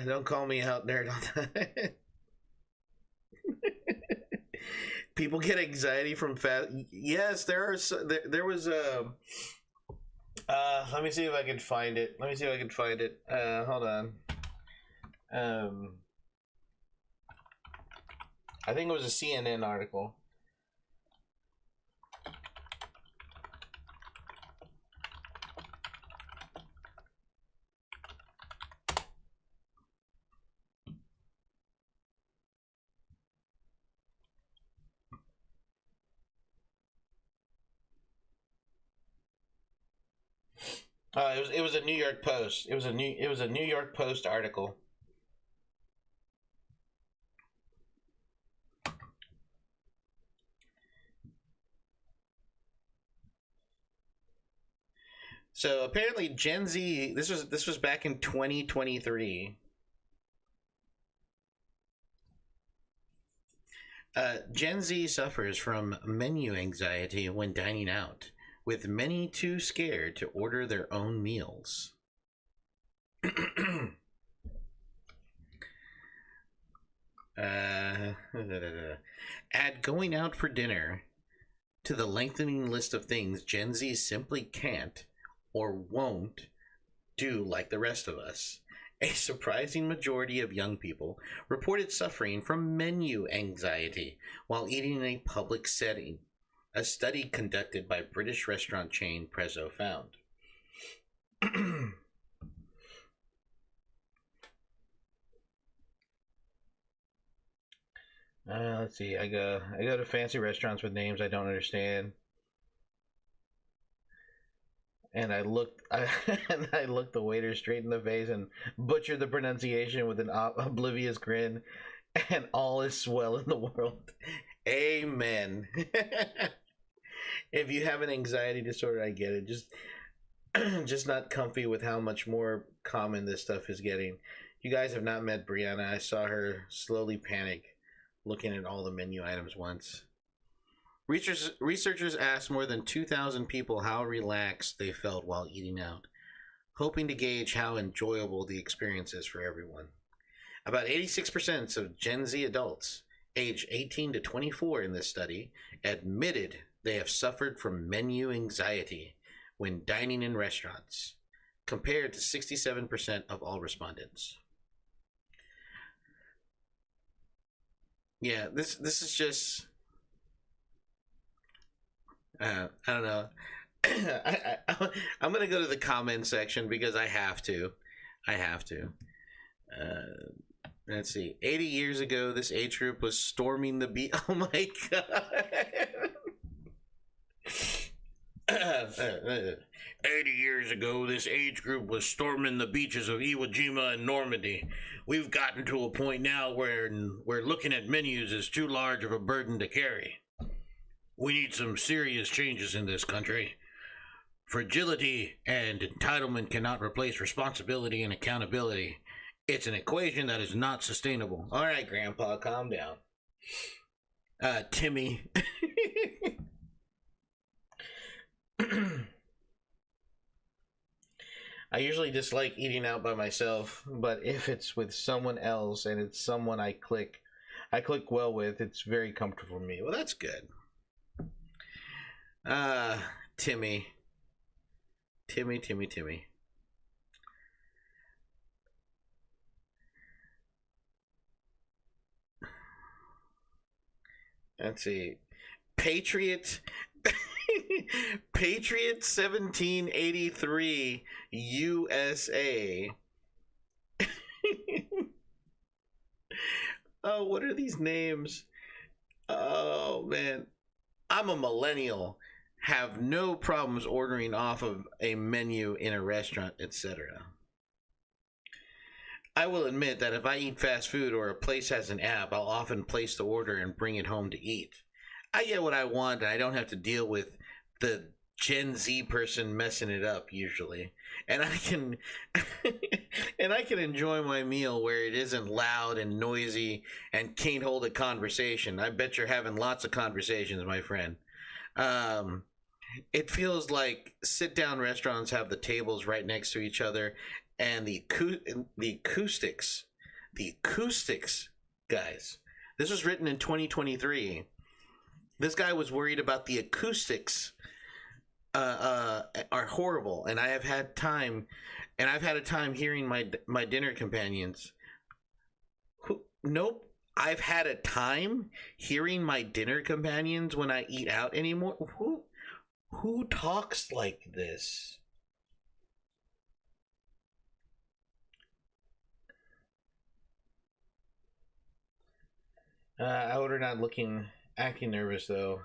Don't call me out, nerd. People get anxiety from fast. Yes, there are. There was a. Let me see if I can find it. Hold on. I think it was a CNN article. It was a New York Post. It was a New York Post article. So apparently Gen Z, this was back in 2023. Gen Z suffers from menu anxiety when dining out, with many too scared to order their own meals. Add going out for dinner to the lengthening list of things Gen Z simply can't or won't do like the rest of us. A surprising majority of young people reported suffering from menu anxiety while eating in a public setting, a study conducted by British restaurant chain Prezzo found. Let's see. I go to fancy restaurants with names I don't understand. And I looked the waiter straight in the face and butchered the pronunciation with an oblivious grin, and all is well in the world. Amen. If you have an anxiety disorder, I get it. Just not comfy with how much more common this stuff is getting. You guys have not met Brianna. I saw her slowly panic, looking at all the menu items once. Researchers asked more than 2,000 people how relaxed they felt while eating out, hoping to gauge how enjoyable the experience is for everyone. About 86% of Gen Z adults, aged 18 to 24 in this study, admitted they have suffered from menu anxiety when dining in restaurants, compared to 67% of all respondents. Yeah, this is just... I don't know. I'm gonna go to the comment section because I have to. Let's see. 80 years ago, this age group was storming the beach. Oh my god. 80 years ago, this age group was storming the beaches of Iwo Jima and Normandy. We've gotten to a point now where looking at menus is too large of a burden to carry. We need some serious changes in this country. Fragility and entitlement cannot replace responsibility and accountability. It's an equation that is not sustainable. All right, Grandpa, calm down. Timmy. I usually dislike eating out by myself, but if it's with someone else and it's someone I click well with, it's very comfortable for me. Well, that's good. Timmy. Let's see. Patriot 1783 USA. Oh, what are these names? Oh man. I'm a millennial. Have no problems ordering off of a menu in a restaurant, etc. I will admit that if I eat fast food or a place has an app, I'll often place the order and bring it home to eat. I get what I want and I don't have to deal with the Gen Z person messing it up usually, and I can and I can enjoy my meal where it isn't loud and noisy and can't hold a conversation. I bet you're having lots of conversations, my friend. Um, it feels like sit down restaurants have the tables right next to each other, and the acoustics, guys. This was written in 2023. This guy was worried about the acoustics are horrible, and I've had a time hearing my dinner companions. Nope, I've had a time hearing my dinner companions when I eat out anymore. Who talks like this? I ordered not acting nervous though.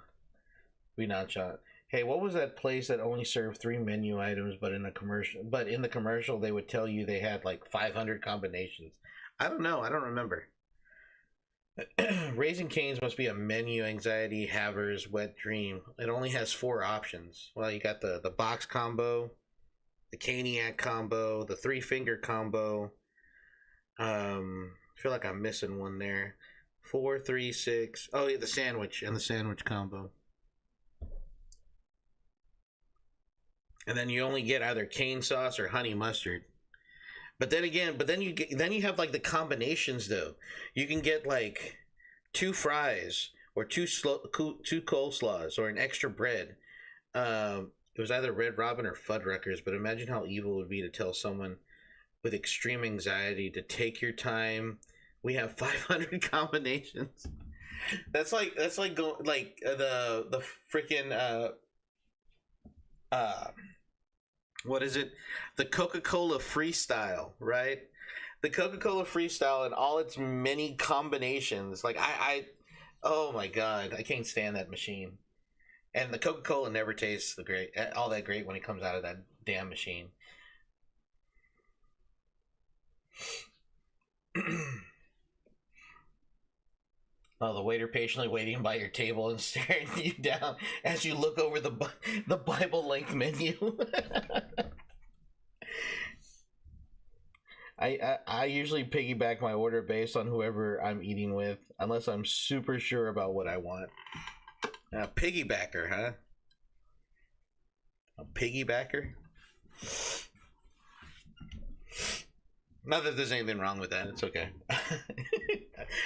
We not shot. Hey, what was that place that only served 3 menu items, but in the commercial they would tell you they had like 500 combinations? I don't know. I don't remember. Raising Cane's must be a menu anxiety haver's wet dream. It only has 4 options. Well, you got the box combo, the Caniac combo, the 3-finger combo. I feel like I'm missing one there. 4, 3, 6. Oh yeah, the sandwich combo. And then you only get either cane sauce or honey mustard. But then you have like the combinations though. You can get like 2 fries or 2 coleslaws or an extra bread. It was either Red Robin or Fuddruckers, but imagine how evil it would be to tell someone with extreme anxiety to take your time. We have 500 combinations. That's like the freaking what is it? The Coca-Cola Freestyle, right? The Coca-Cola Freestyle and all its many combinations. Like oh my god, I can't stand that machine. And the Coca-Cola never tastes all that great when it comes out of that damn machine. Oh, the waiter patiently waiting by your table and staring you down as you look over the Bible length menu. I usually piggyback my order based on whoever I'm eating with, unless I'm super sure about what I want. Piggybacker, huh? A piggybacker? Not that there's anything wrong with that. It's okay.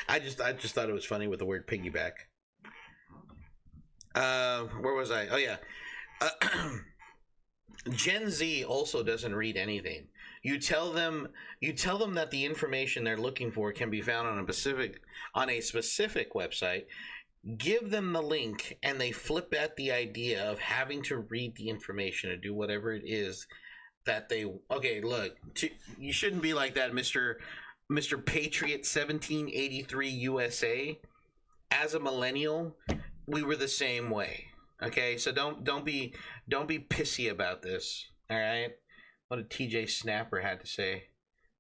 I just thought it was funny with the word piggyback. Where was I? Oh yeah. Gen Z also doesn't read anything. You tell them that the information they're looking for can be found on a specific website. Give them the link, and they flip at the idea of having to read the information and do whatever it is that they. Okay, look, you shouldn't be like that, Mr. Patriot 1783 USA. As a millennial, we were the same way. Okay, so don't be pissy about this. All right, what did TJ Snapper had to say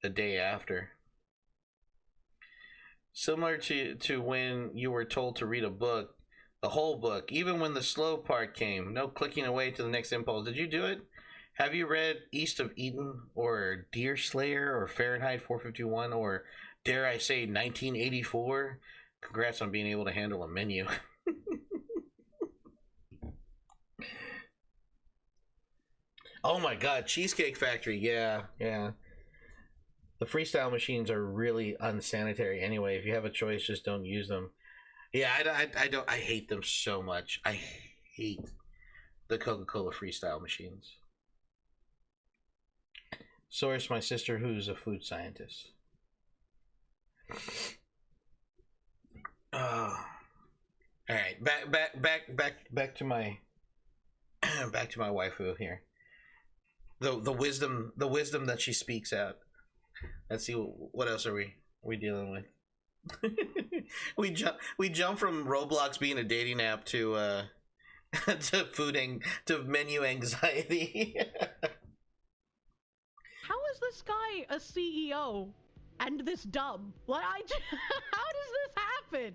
the day after? Similar to when you were told to read a book, the whole book, even when the slow part came. No clicking away to the next impulse. Did you do it? Have you read East of Eden or Deer Slayer or Fahrenheit 451 or dare I say 1984? Congrats on being able to handle a menu. Oh my god, Cheesecake Factory. Yeah. The freestyle machines are really unsanitary anyway. If you have a choice, just don't use them. Yeah, I don't. I hate them so much. I hate the Coca-Cola freestyle machines. Source: my sister, who's a food scientist. All right, back to my back to my waifu here. The wisdom that she speaks out. Let's see what else are we dealing with. we jump from Roblox being a dating app to to menu anxiety. How is this guy a CEO and this dumb? Like, how does this happen?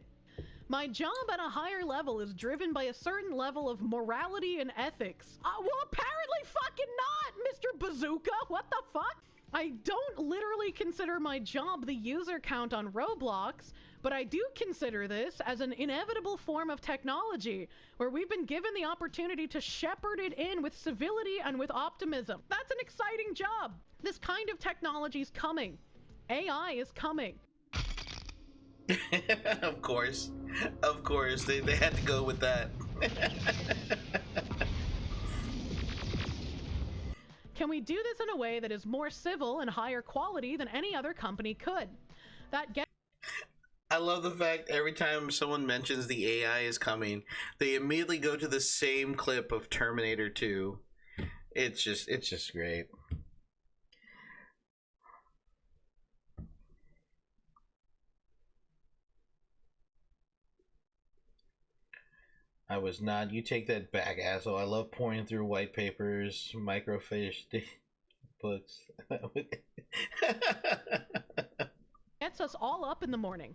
My job at a higher level is driven by a certain level of morality and ethics. Well, apparently fucking not, Mr. Bazooka. What the fuck? I don't literally consider my job the user count on Roblox, but I do consider this as an inevitable form of technology, where we've been given the opportunity to shepherd it in with civility and with optimism. That's an exciting job. This kind of technology is coming. AI is coming. Of course. Of course. They had to go with that. Can we do this in a way that is more civil and higher quality than any other company could? That gets... I love the fact every time someone mentions the AI is coming, they immediately go to the same clip of Terminator 2. It's just great. I was not. You take that back, asshole. I love pouring through white papers, microfiche books. Gets us all up in the morning.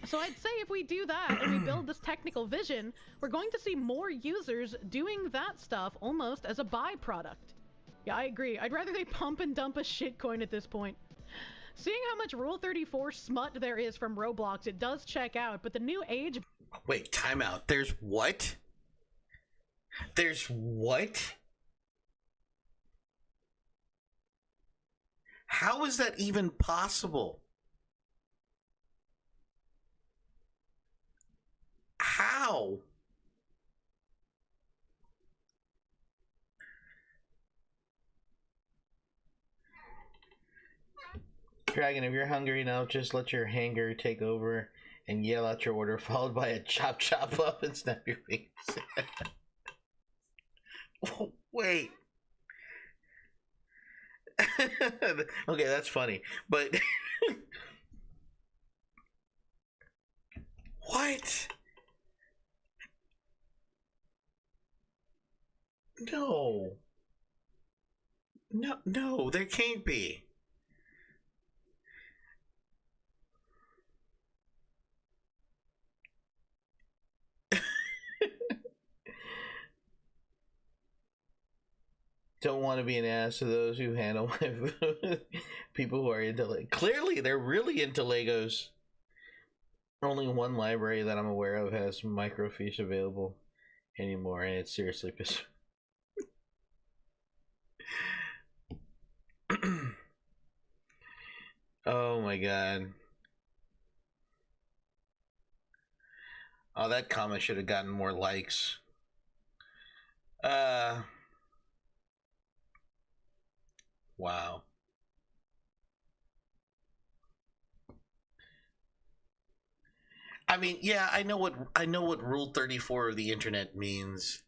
So I'd say if we do that and we build this technical vision, we're going to see more users doing that stuff almost as a byproduct. Yeah, I agree. I'd rather they pump and dump a shitcoin at this point. Seeing how much Rule 34 smut there is from Roblox, it does check out, but the new age... Wait, time out. There's what? There's what? How is that even possible? How? Dragon, if you're hungry now, just let your hanger take over and yell out your order, followed by a chop chop up and snap your fingers. Oh, wait. Okay, that's funny, but what? No. No, there can't be. Don't want to be an ass to those who handle people who are into clearly they're really into Legos. Only one library that I'm aware of has microfiche available anymore, and it's seriously pissed. Oh my god. Oh, that comment should have gotten more likes. Wow. I mean, yeah, I know what Rule 34 of the internet means.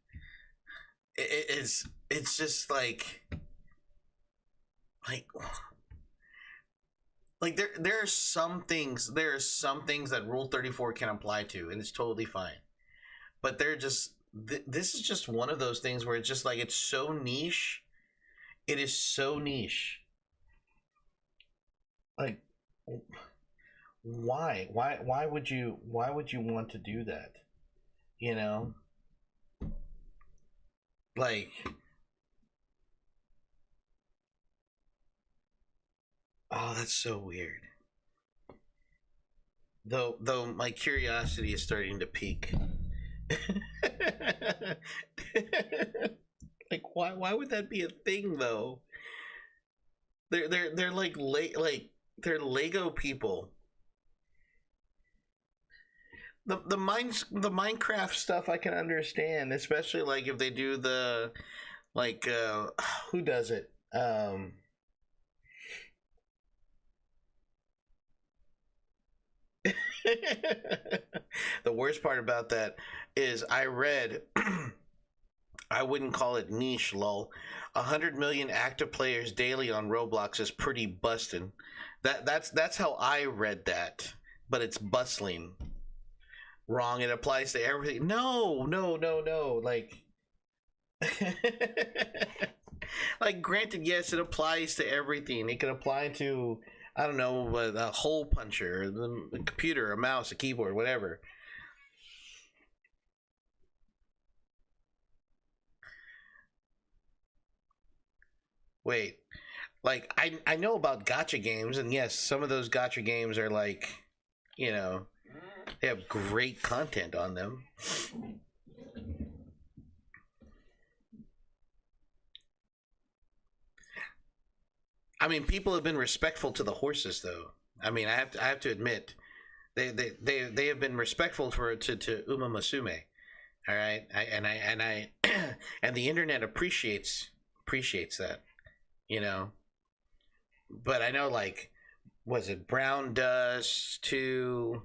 It's just like there are some things that Rule 34 can apply to, and it's totally fine. But they're just this is just one of those things where it's just like it's so niche. It is so niche. Like, why would you want to do that? You know, like, oh, that's so weird. Though my curiosity is starting to peak. Like, why would that be a thing though? They're like they're Lego people. The Minecraft stuff I can understand, especially like if they do the who does it? The worst part about that is I read I wouldn't call it niche, lol. 100 million active players daily on Roblox is pretty bustin'. That's how I read that, but it's bustling. Wrong. It applies to everything. No. Like, like, granted, yes, it applies to everything. It can apply to, I don't know, a hole puncher, a computer, a mouse, a keyboard, whatever. Wait, like I know about gotcha games, and yes, some of those gotcha games are like, you know, they have great content on them. I mean, people have been respectful to the horses, though. I mean, I have to admit, they have been respectful to Uma Musume. All right, I and the internet appreciates that, you know. But I know, like, was it Brown Dust to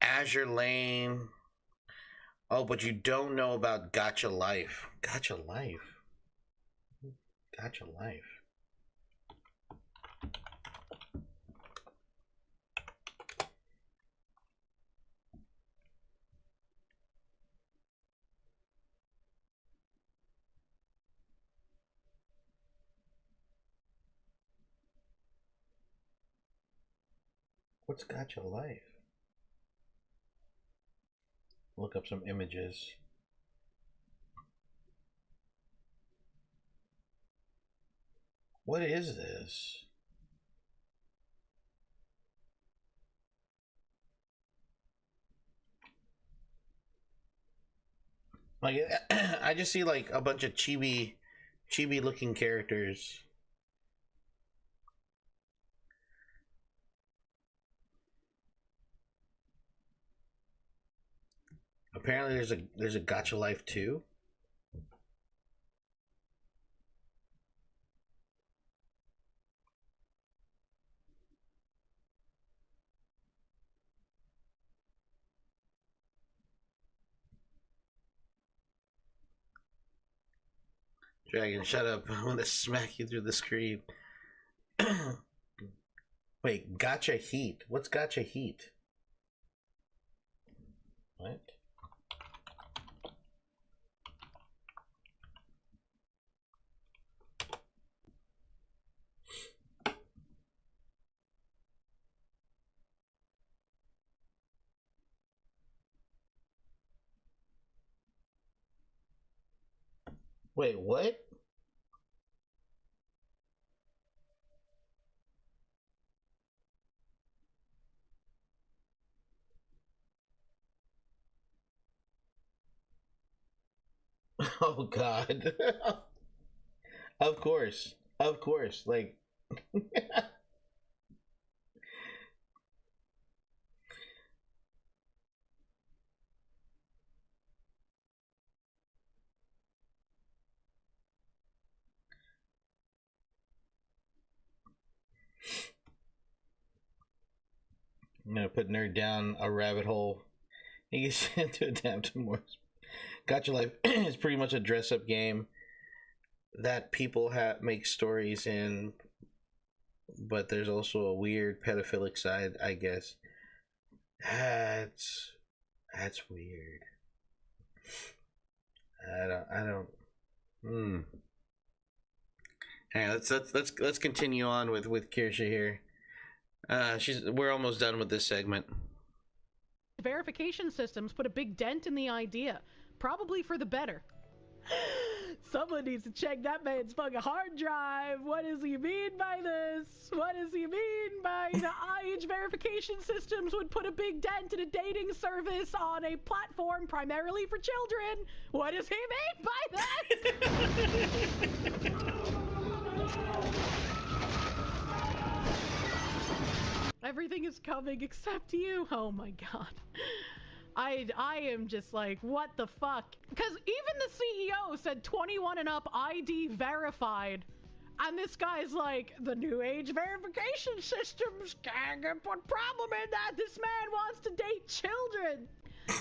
Azure Lane? Oh, but you don't know about Gotcha Life. Gotcha Life. Gotcha Life. What's Gotcha Life? Look up some images. What is this? Like, I just see like a bunch of chibi looking characters. Apparently, there's a Gotcha Life too. Dragon, shut up! I want to smack you through the screen. Wait, Gotcha Heat. What's Gotcha Heat? What? Wait, what? Oh God! Of course, of course. Like, I'm gonna put nerd down a rabbit hole. He gets to adapt to more. Gotcha Life is pretty much a dress-up game that people make stories in, but there's also a weird pedophilic side, I guess. That's weird. I don't. Hmm. All right, let's continue on with Kirsha here. We're almost done with this segment. Verification systems put a big dent in the idea, probably for the better. Someone needs to check that man's fucking hard drive. What does he mean by this? What does he mean by the age verification systems would put a big dent in a dating service on a platform primarily for children? What does he mean by that? Everything is coming except you. Oh my god. I am just like, what the fuck? Because even the CEO said 21 and up ID verified. And this guy's like, the new age verification systems can't put problem in that. This man wants to date children.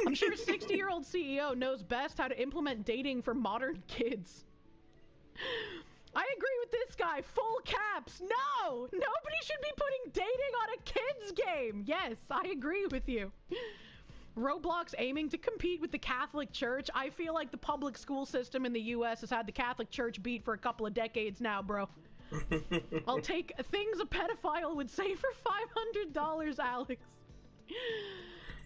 I'm sure 60-year-old CEO knows best how to implement dating for modern kids. I agree with this guy, full caps. No, nobody should be putting dating on a kid's game. Yes, I agree with you. Roblox aiming to compete with the Catholic Church. I feel like the public school system in the US has had the Catholic Church beat for a couple of decades now, bro. I'll take things a pedophile would say for $500, Alex.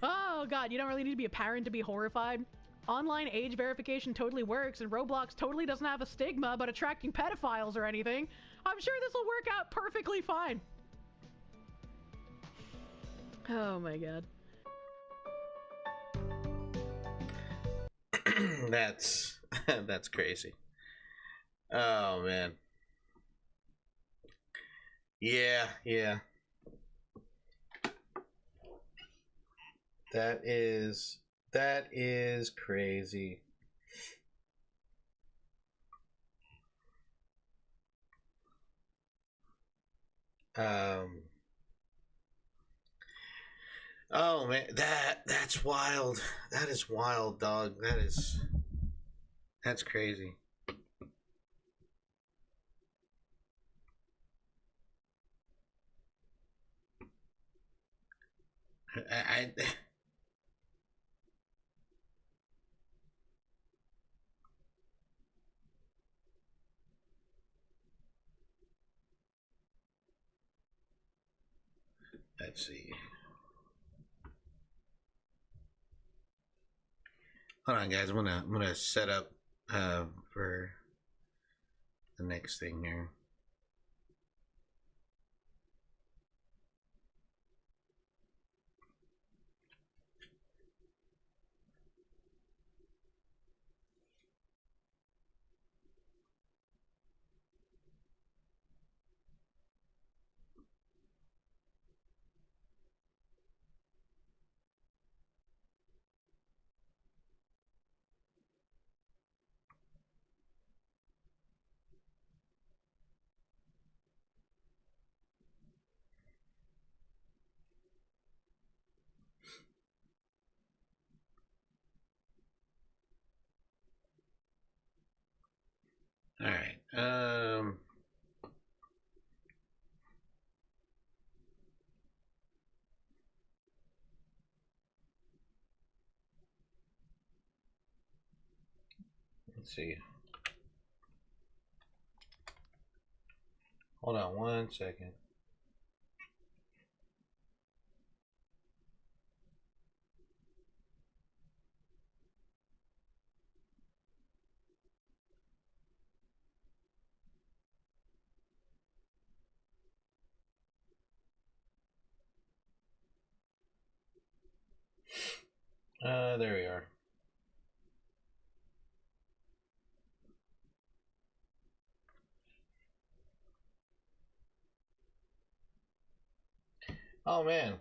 Oh god, you don't really need to be a parent to be horrified. online age verification totally works and Roblox totally doesn't have a stigma about attracting pedophiles or anything, I'm sure this will work out perfectly fine. Oh my god. That's that's crazy. Oh man. Yeah. That is crazy. Oh man, that's wild. That is wild, dog. That's crazy. I let's see. Hold on, guys. I'm gonna set up for the next thing here. All right. Let's see. Hold on 1 second. There we are. Oh man,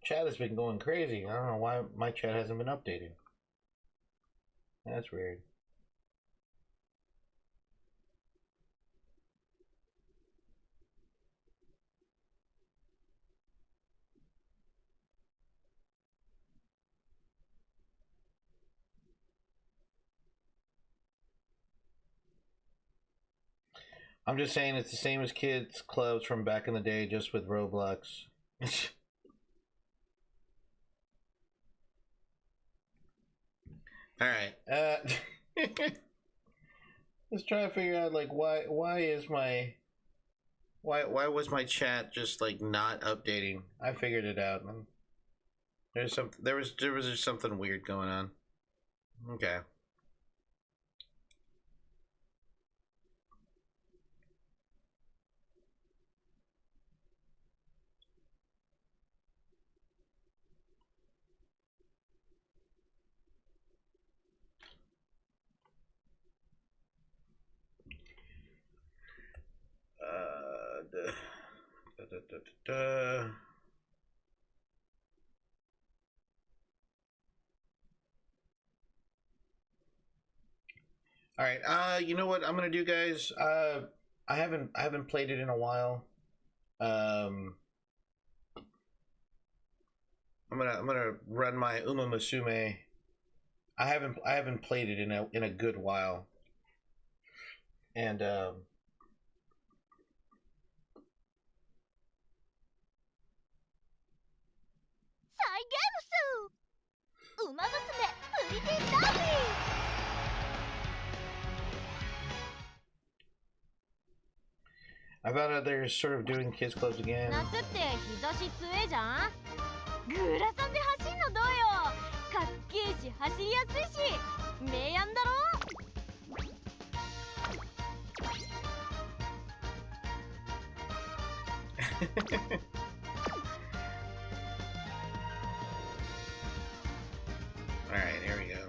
chat has been going crazy. I don't know why my chat hasn't been updating. That's weird. I'm just saying it's the same as kids clubs from back in the day, just with Roblox. All right. Let's try to figure out like why was my chat just like not updating? I figured it out. There was just something weird going on. Okay. Da, da, da, da. All right. You know what I'm gonna do, guys? I haven't played it in a while. I'm gonna run my Uma Musume. I haven't played it in a good while, and I found out they're sort of doing kids clubs again. 夏って日差し強えじゃんグラサンで走んのどうよかっけえしし走りやすいし明暗だろ。Alright, here we go.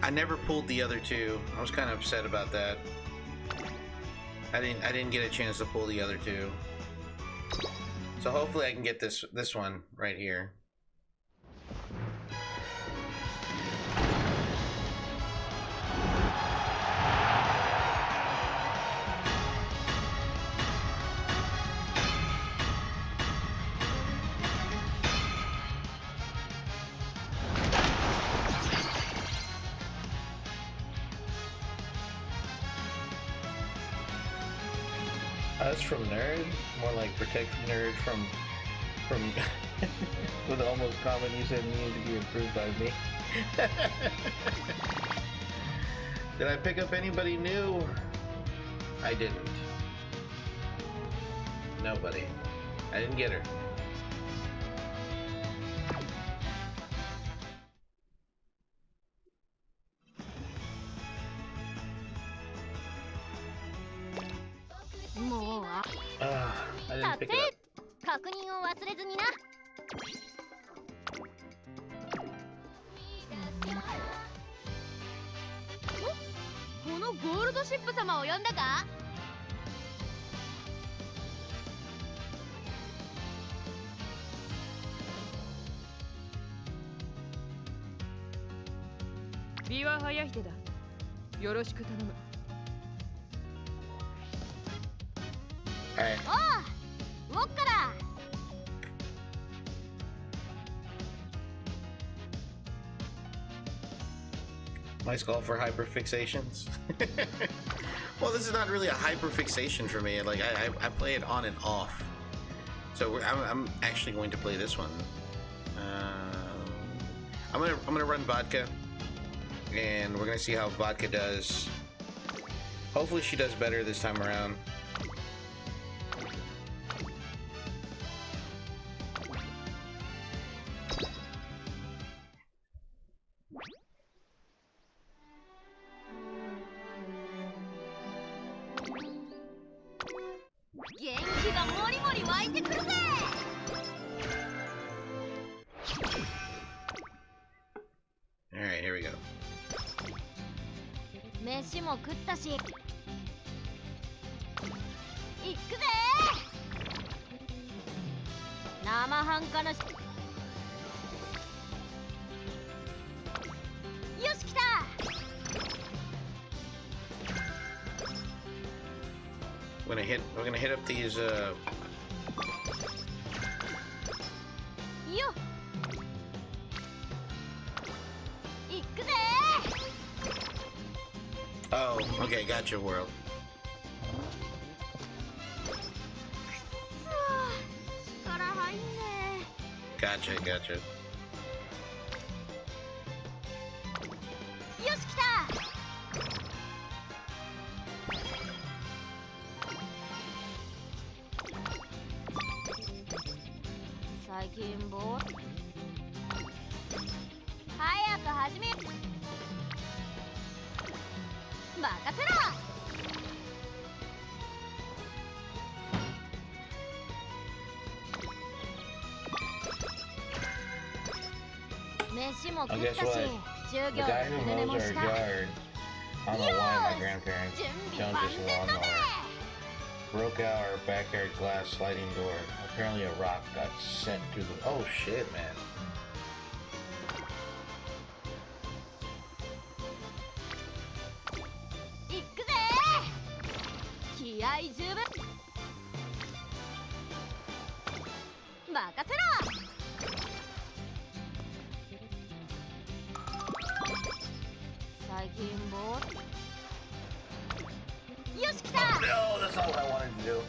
I never pulled the other two. I was kind of upset about that. I didn't get a chance to pull the other two. So hopefully I can get this one right here. Us from nerd, more like protect nerd from with the almost comment you said needed to be approved by me. Did I pick up anybody new? I didn't. Nobody. I didn't get her. I didn't pick it up. 確認を忘れずにな。お、このゴールドシップ様を呼んだか？ビワハヤヒデだ。よろしく頼む。Alright. おう、ウォッカだ。Nice call for hyperfixations. Well, this is not really a hyperfixation for me. Like I play it on and off. So I'm actually going to play this one. I'm gonna run vodka, and we're gonna see how vodka does. Hopefully, she does better this time around. Alright, here we go. 飯も食ったし。行くぜ。生半可なし。よし、来た。We're gonna hit up theseよっ。行くぜ。 Oh, okay, gotcha, world. Gotcha, gotcha. よし、来た。最近ぼーっと早く始め。任せろ。飯も食 Oh, っ guess たし what? 授 The 業 guy の who 昼寝 mows も our した。 yard, I don't know why my grandparents 準 don't 備万 just 全だ lawnmower. ね。 Broke out our backyard glass sliding door. Apparently a rock got sent through the... Oh shit, man. 行くぜ。気合十分。任せろ。最近ぼーっと。よし、来た。 Oh no, that's not what I wanted to do.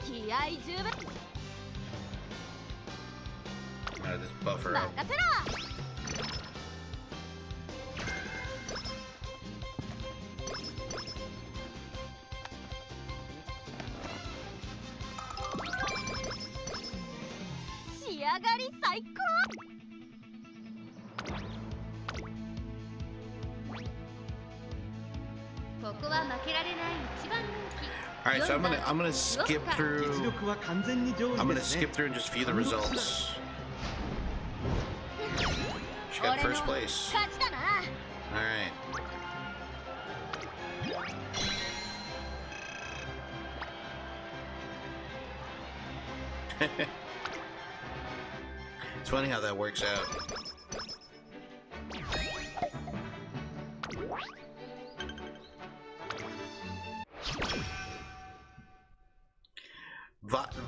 気合十分。 Just buffer up. がり最高。ここは負けられない一番人気。 All right, so I'm gonna skip through. 実力は完全に上 I'm 位 gonna ですね skip through and just view the results. She got first place. 勝ちだな。 All right. It's funny how that works out.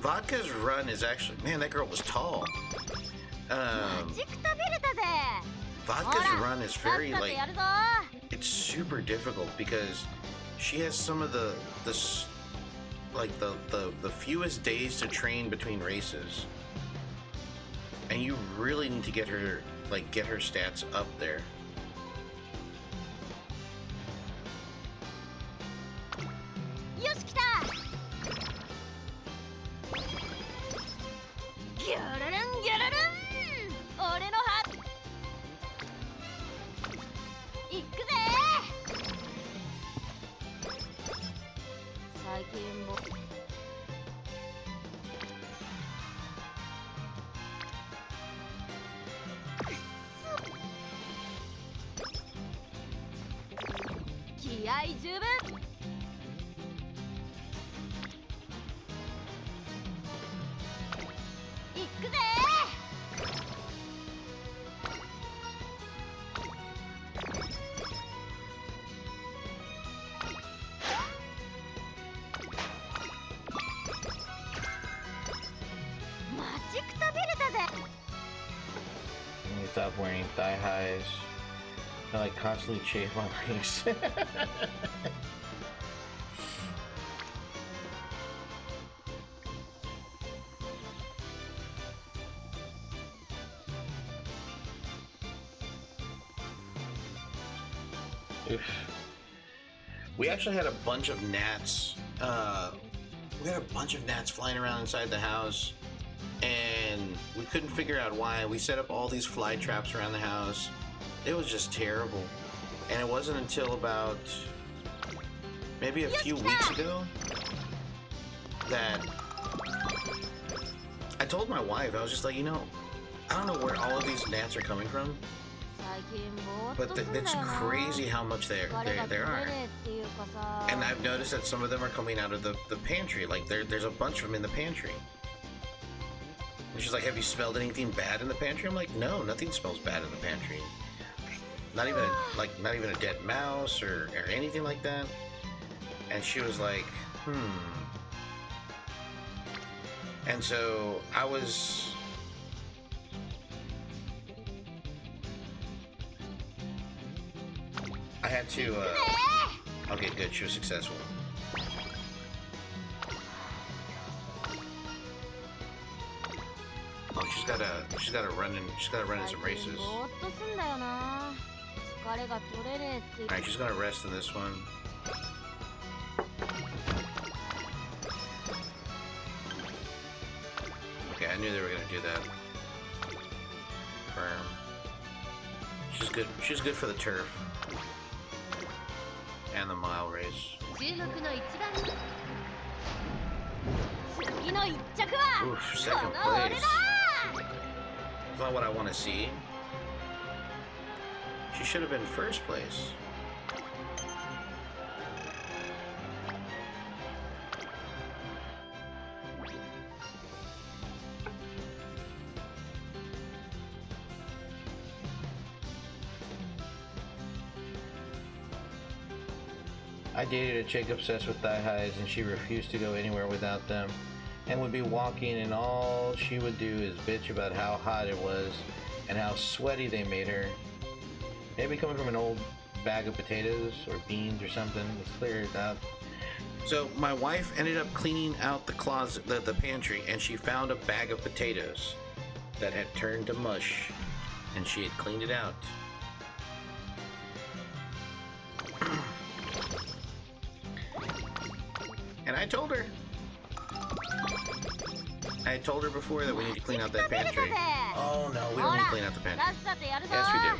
Vodka's run is actually, man, that girl was tall. マジクタビルだぜ。 Vodka's run is さっ very さと like やるぞ。 it's super difficult because she has some of the fewest days to train between races, and you really need to get her stats up there. よし来た。ギャラランギャララン。俺のハ行くぜ。最近も。気合い十分。行くぜ。マジクタビルだぜ。 You need to stop wearing thigh highs. I like constantly chafe my legs. Oof. We actually had a bunch of gnats. We had a bunch of gnats flying around inside the house, and we couldn't figure out why. We set up all these fly traps around the house. It was just terrible. And it wasn't until about maybe a few weeks ago that I told my wife, I was just like, you know, I don't know where all of these gnats are coming from, 最近ぼーっ but とすんだよな。 it's crazy how much there 疲れが取 are. れねえっていうかさ。 And I've noticed that some of them are coming out of the pantry. Like there's a bunch of them in the pantry. And she's like, have you smelled anything bad in the pantry? I'm like, no, nothing smells bad in the pantry. Not even a dead mouse or anything like that. And she was like, And so I had to okay, good, she was successful. Oh, she's gotta run in some races. ぼーっとすんだよな。疲れが取れねえっていう。 Alright, she's gonna rest in this one. Okay, I knew they were gonna do that. Firm. She's good for the turf. And the mile race. 注目の一番人。次の一着は Oof, こ second の俺 place. だ。 It's not what I want to see. She should have been first place. I dated a chick obsessed with thigh highs, and she refused to go anywhere without them, and would be walking, and all she would do is bitch about how hot it was and how sweaty they made her. Maybe coming from an old bag of potatoes or beans or something. Let's clear it out. So my wife ended up cleaning out the closet, the pantry, and she found a bag of potatoes that had turned to mush, and she had cleaned it out. And I told her, I had told her before that we need to clean out that 食べる pantry. ぜ Oh no, we don't need to clean out the さ pantry. っさとやるぞ Yes, we do.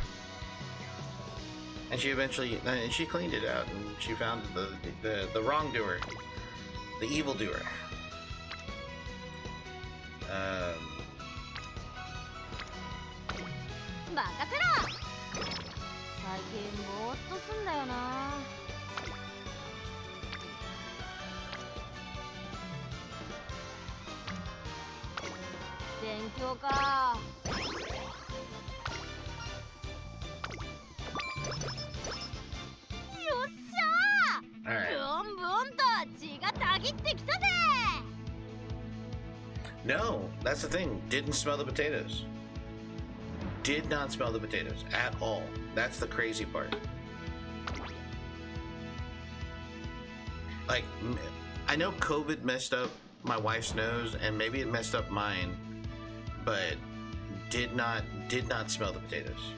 And she eventually, she cleaned it out, and she found the wrongdoer, the evildoer. 任せろ最近ぼーっとすんだよな勉強かよっしゃ All right. ブンブンと血がたぎってきたぜ No, that's the thing. Didn't smell the potatoes. Did not smell the potatoes at all. That's the crazy part. Like, I know COVID messed up my wife's nose, and maybe it messed up mine, but did not smell the potatoes.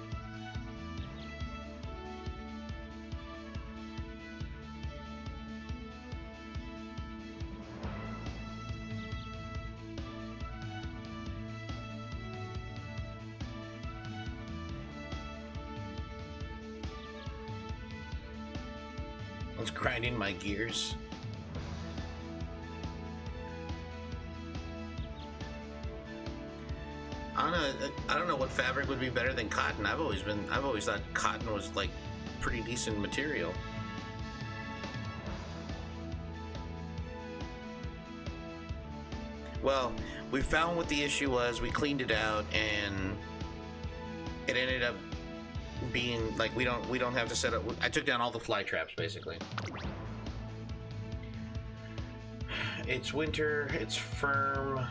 I was grinding my gears. I don't know what fabric would be better than cotton. I've always thought cotton was like pretty decent material. Well, we found what the issue was, we cleaned it out, and it ended up being like we don't have to set up. I took down all the fly traps basically. It's winter, it's firm.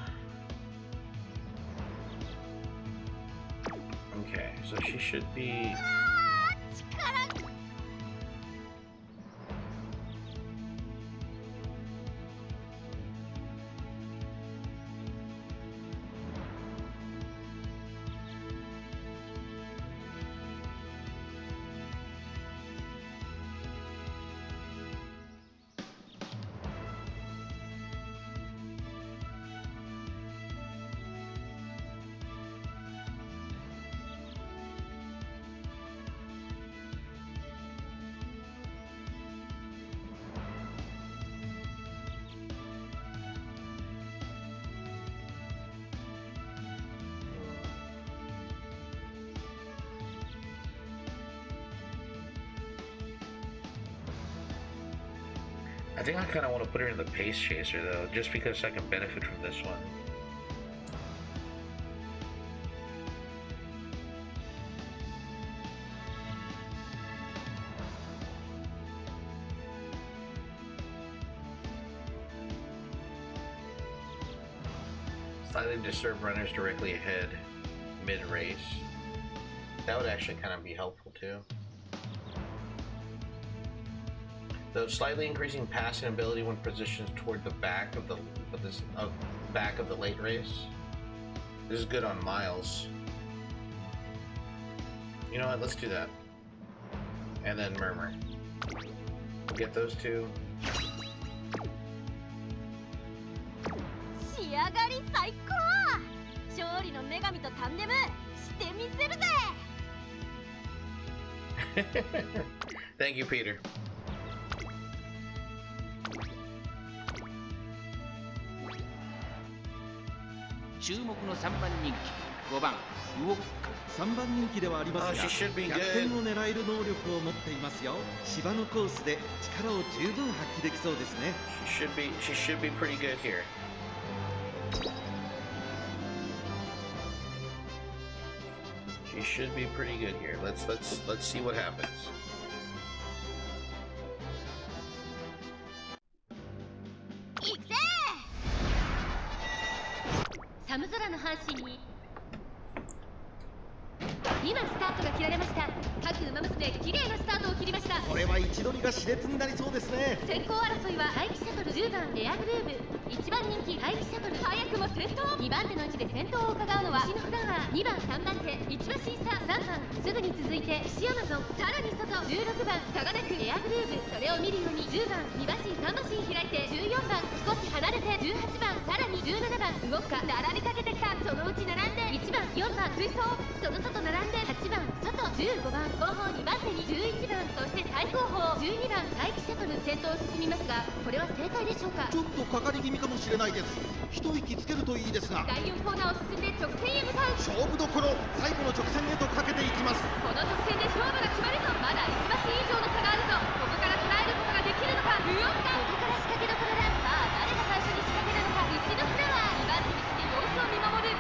Okay, so she should be. 力 I think I kind of want to put her in the pace chaser though, just because I can benefit from this one. Slightly disturb runners directly ahead, mid-race. That would actually kind of be helpful too. Though slightly increasing passing ability when positioned toward the back of the back of the late race. This is good on miles. You know what? Let's do that. And then Murmur. We'll get those two. 仕上がり最高勝利の女神とタンデムしてみせるぜ Thank you, Peter. 注目の3番人気5番ウオッカ3番人気ではありますが Oh, she should be 逆転 good. を狙える能力を持っていますよ芝のコースで力を十分発揮できそうですね She should be pretty good here. She should be pretty good here. Let's see what happens. 行くぜ寒空の阪神に今なスタートが切られました。各馬娘綺麗なスタートを切りました。これは一度にが熾烈になりそうですね。先行争いは待機シャトル10番エアグルーヴ、1番人気待機シャトル、早くも先頭。2番手の位置で先頭を伺うのは牛のフラワー、2番3番手1馬審査、3番すぐに続いてシアマゾン、さらに外16番差がなくエアグルーヴ、それを見るように10番2馬身3馬身開いて14番少し離れて18番、さらに17番動くか、並びかけてきた。そのうち並んで1番4番追走、その外並んで8番外、15番後方2番手に11番、そして最後方12番待機シャトル、先頭を進みますが、これは正解でしょうか。ちょっとかかり気味かもしれないです。一息つけるといいですが。第4コーナーを進んで直線へ向かう。勝負どころ、最後の直線へとかけていきます。この直線で勝負が決まると、まだ1馬身以上の差があるぞ。ここから捉えることができるのか。うおっか、ここから仕掛けどころだ。さあ誰が最初に仕掛けるのか。牛のフラワー2番手に来て様子を見守る。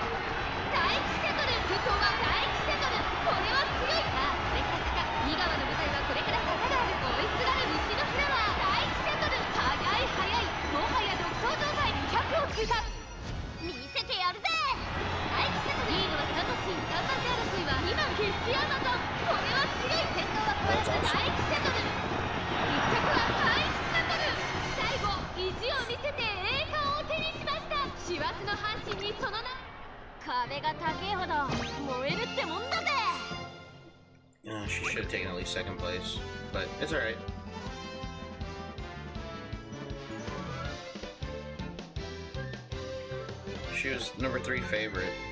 第1セトル、先頭は第1セトル、これは強い。さあこれから坂、2川の舞台はこれから坂がある。追いすがる牛のフラワー、第1セトル、速い速い、もはや独走状態、100を通過。見せてやるぜ。第1セトル、リードは3馬身、3番手争いは2番決死アマゾン、これは強い。先頭は変わらず第1セトル、1着は第1セトル、最後意地を見せて栄冠を手にしました。師走の阪神にその名、壁が高いほど燃えるってもんだぜ。She should have taken at least second place, but it's alright. She was number 3 favorite.「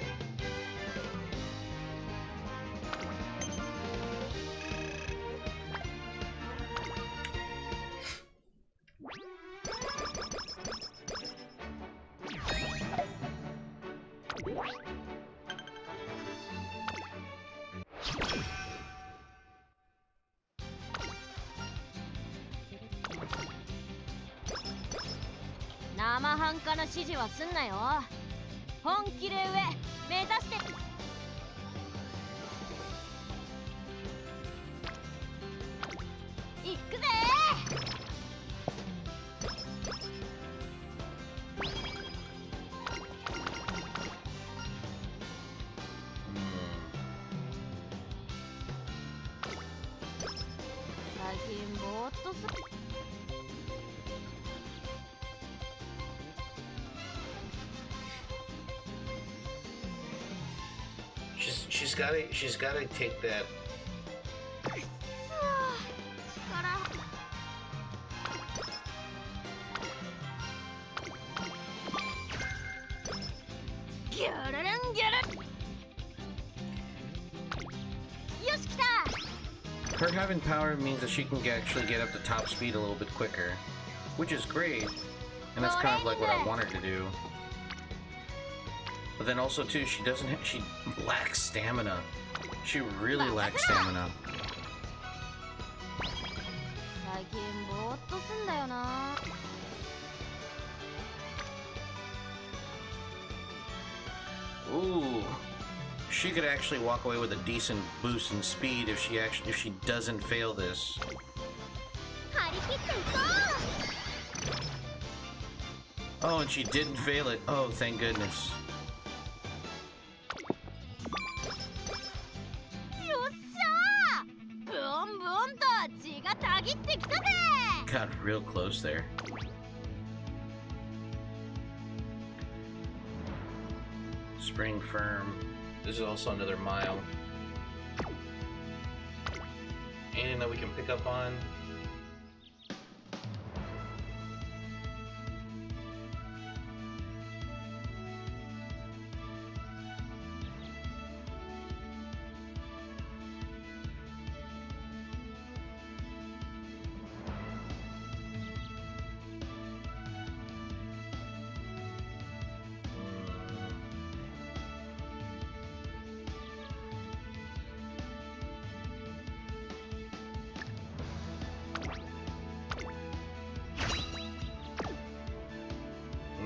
生半可な指示はすんなよ。本気で上目指していくぜ。最近ぼーっとする。She's gotta take that. ギャラランギャラ。よし来た。 Her having power means that she can actually get up to top speed a little bit quicker, which is great, and that's kind of like what I want her to do. But then also too, she lacks stamina. She really lacks stamina. 最近ぼーっとすんだよな。 Ooh, she could actually walk away with a decent boost in speed if she doesn't fail this. 張り切っていこう。 Oh, and she didn't fail it. Oh, thank goodness. よっしゃー。ブオンブオンと血がたぎってきたぜ。 Got real close there. Spring Firm. This is also another mile. Anything that we can pick up on?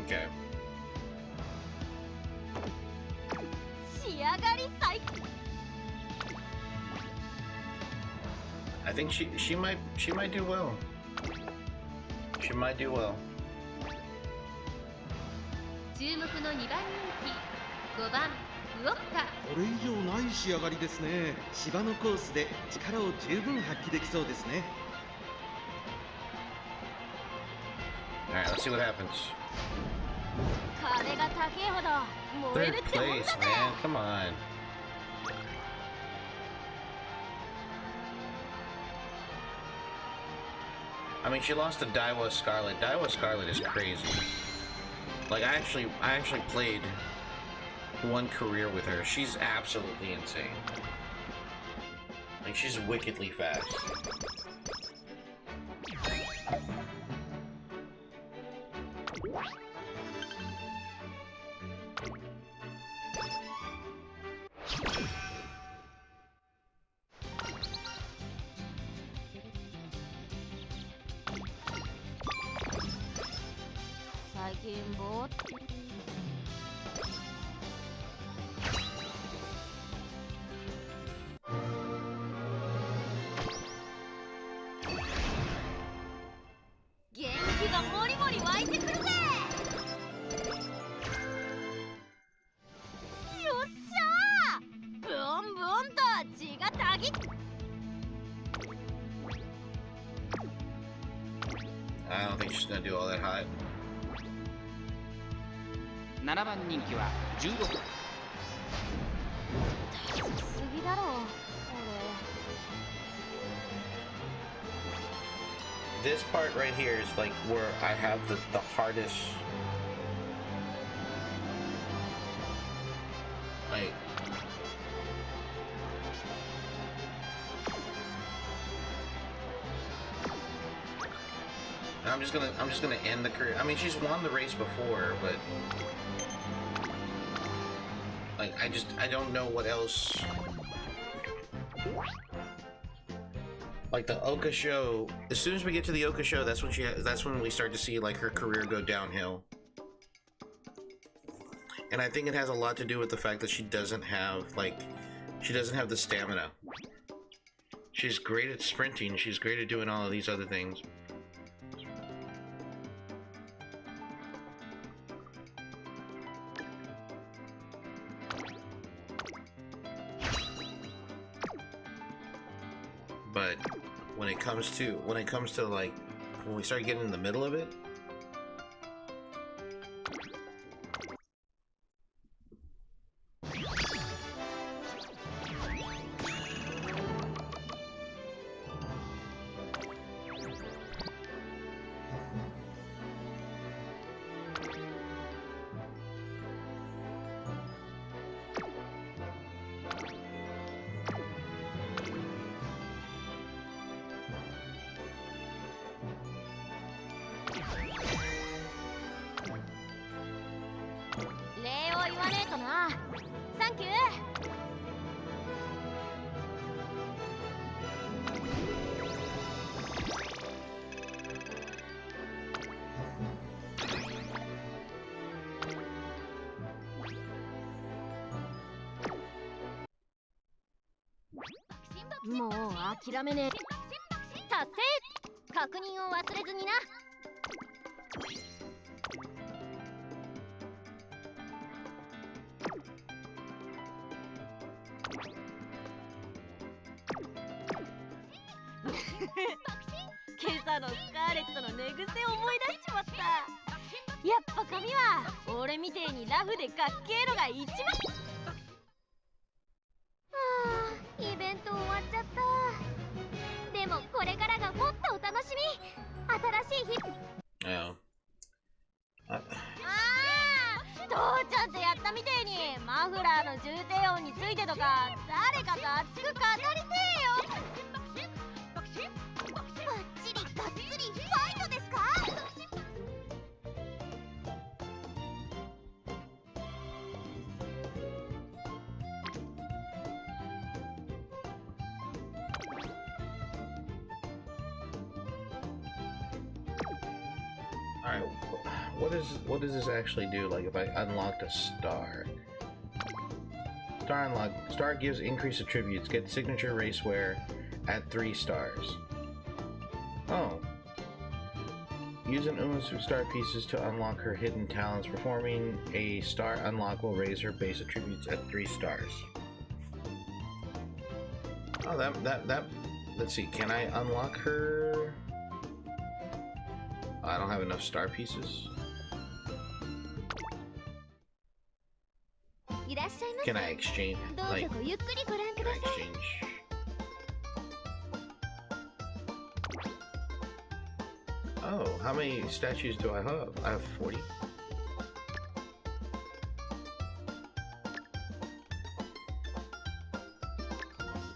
Okay. 仕上がり最高。 I think she might do well. She might do well. 注目の2番人気5番ウウオッカ。これ以上ない仕上がりですね。芝のコースで力を十分発揮できそうですね。Alright, let's see what happens. 壁が高いほど燃え Third るってもんだ place, ぜ。 man. Come on. I mean, she lost to Daiwa Scarlet. Daiwa Scarlet is crazy. Like, I actually played one career with her. She's absolutely insane. Like, she's wickedly fast. I don't think she's gonna do all that hot. 7番人気は16。すぎだろこ This part right here is like where I have the hardest, like, I'm just gonna end the career. I mean, she's won the race before, but like I don't know what else. Like the Oka show, as soon as we get to the Oka show, that's when we start to see like her career go downhill. And I think it has a lot to do with the fact that she doesn't have the stamina. She's great at sprinting, she's great at doing all of these other things. But when it comes to like when we start getting in the middle of it,もう諦めねえ。達成。確認を忘れずにな。今朝のスカーレットの寝癖思い出しちまった。やっぱ髪は俺みてえにラフでかっけえのが一番。イベント終わっちゃった。でもこれからがもっとお楽しみ。新しい日。父ちゃんとやったみてえにマフラーの重低音についてとか誰かと熱く語りてえよ。バッチリがっつりファイトですか。all right, what does this actually do? Like if I unlocked a star, star unlock, star gives increased attributes, get signature racewear at 3 stars. Oh. Use an Uma's star pieces to unlock her hidden talents. Performing a star unlock will raise her base attributes at 3 stars. Oh, that. Let's see. Can I unlock her? I don't have enough star pieces. Can I exchange? Like, can I exchange? Oh, how many statues do I have? I have 40.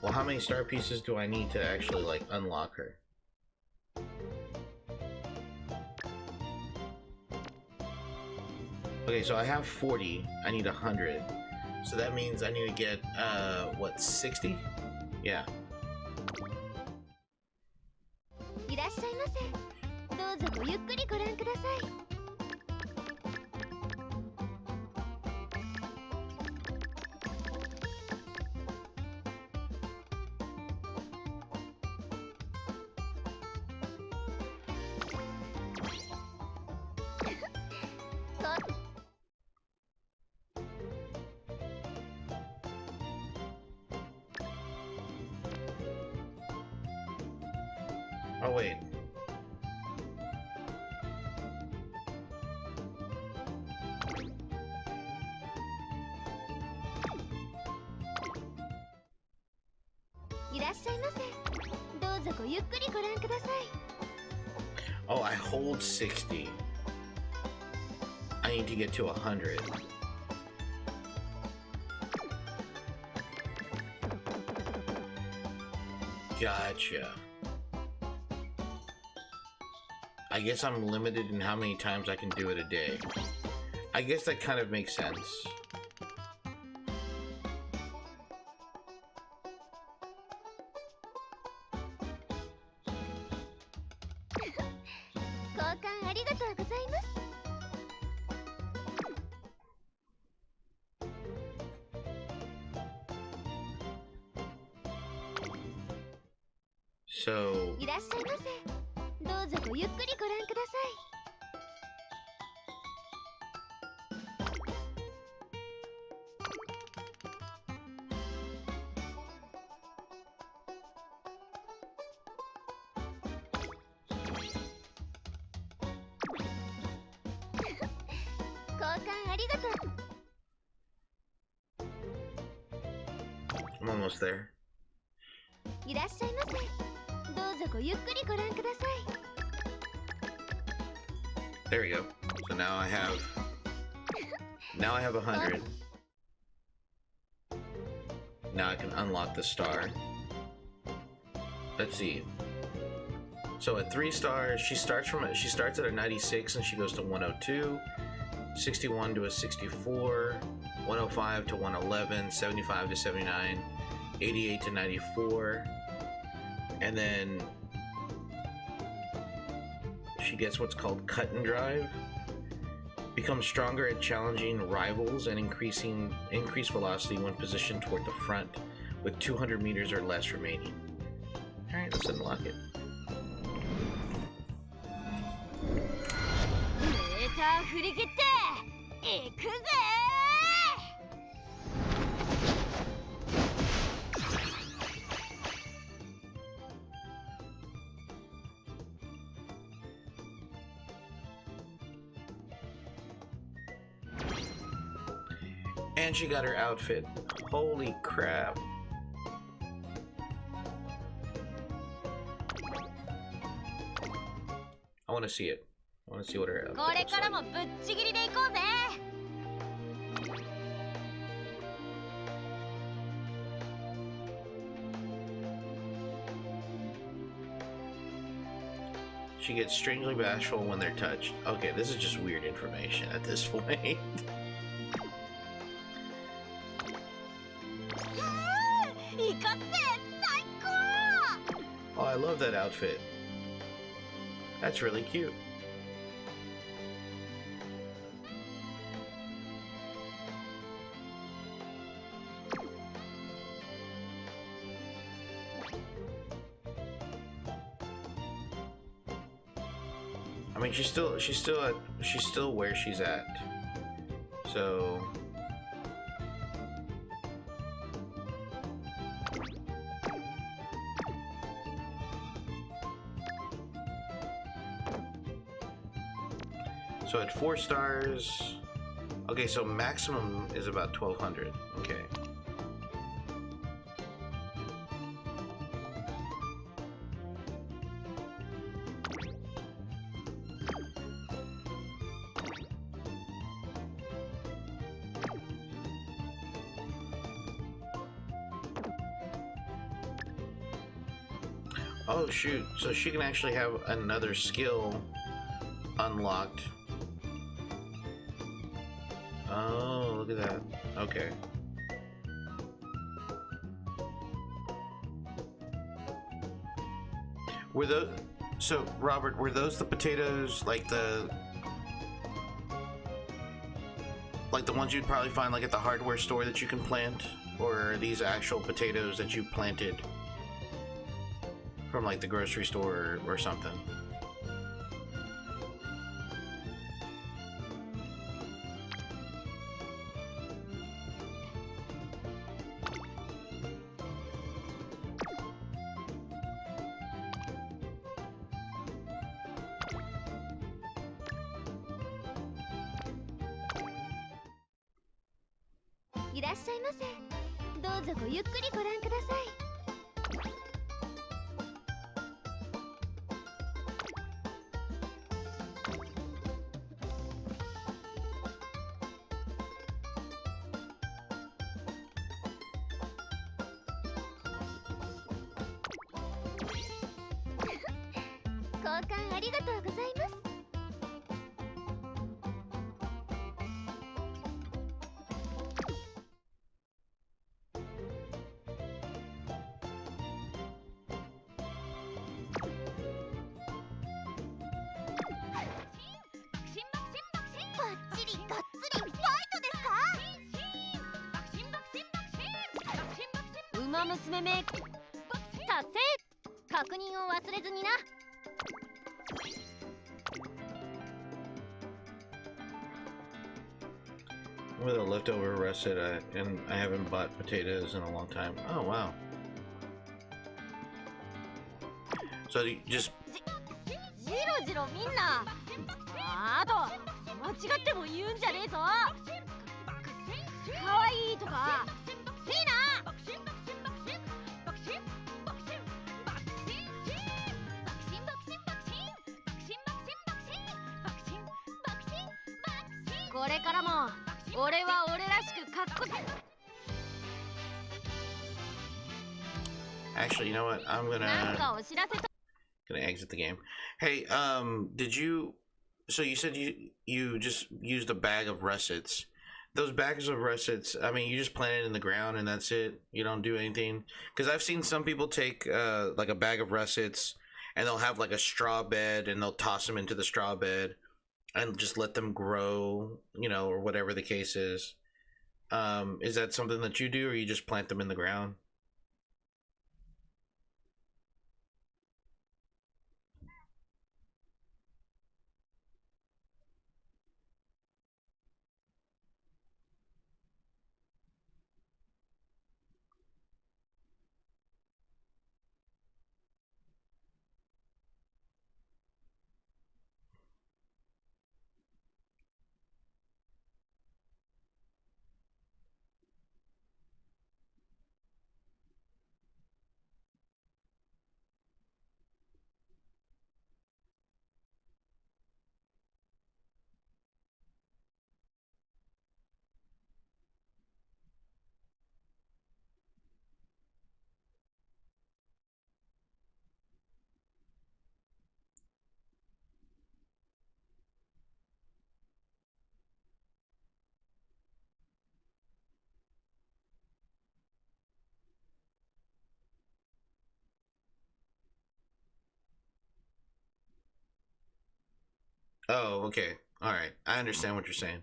Well, how many star pieces do I need to actually, like, unlock her? Okay, so I have 40. I need 100. So that means I need to get, what, 60? Yeah. Oh, wait. Oh, I hold 60. I need to get to 100. Gotcha. I guess I'm limited in how many times I can do it a day. I guess that kind of makes sense. So... I'm almost there. There we go. So now I have 100. Now I can unlock the star. Let's see. So at 3 stars, she starts at a 96 and she goes to 102, 61 to a 64, 105 to 111, 75 to 79, 88 to 94, and then she gets what's called cut and drive. Becomes stronger at challenging rivals and increased velocity when positioned toward the front with 200 meters or less remaining. Alright, let's unlock it. And she got her outfit. Holy crap. I want to see it. I want to see what her outfit looks like. She gets strangely bashful when they're touched. Okay, this is just weird information at this point. Oh, I love that outfit. That's really cute. I mean, she's still where she's at. So. So at 4 stars. Okay, so maximum is about 1200. Okay. Oh shoot, so she can actually have another skill unlocked. Oh, look at that. Okay. Were those... So, Robert, were those the potatoes, like the ones you'd probably find like at the hardware store that you can plant? Or are these actual potatoes that you planted from like the grocery store or something? With a leftover russet, and I haven't bought potatoes in a long time. Oh wow! So you just. ジロジロみんな。あと間違っても言うんじゃねえぞ。可愛いとか。いいな。これからも俺は俺らしくかっこつ。 Actually, you know what? I'm gonna exit the game. Hey, did you? So you said you just used a bag of russets. Those bags of russets, I mean, you just plant it in the ground and that's it. You don't do anything. Because I've seen some people take like a bag of russets and they'll have like a straw bed and they'll toss them into the straw bed and just let them grow, you know, or whatever the case is. Is that something that you do, or you just plant them in the ground? Oh, okay. All right. I understand what you're saying.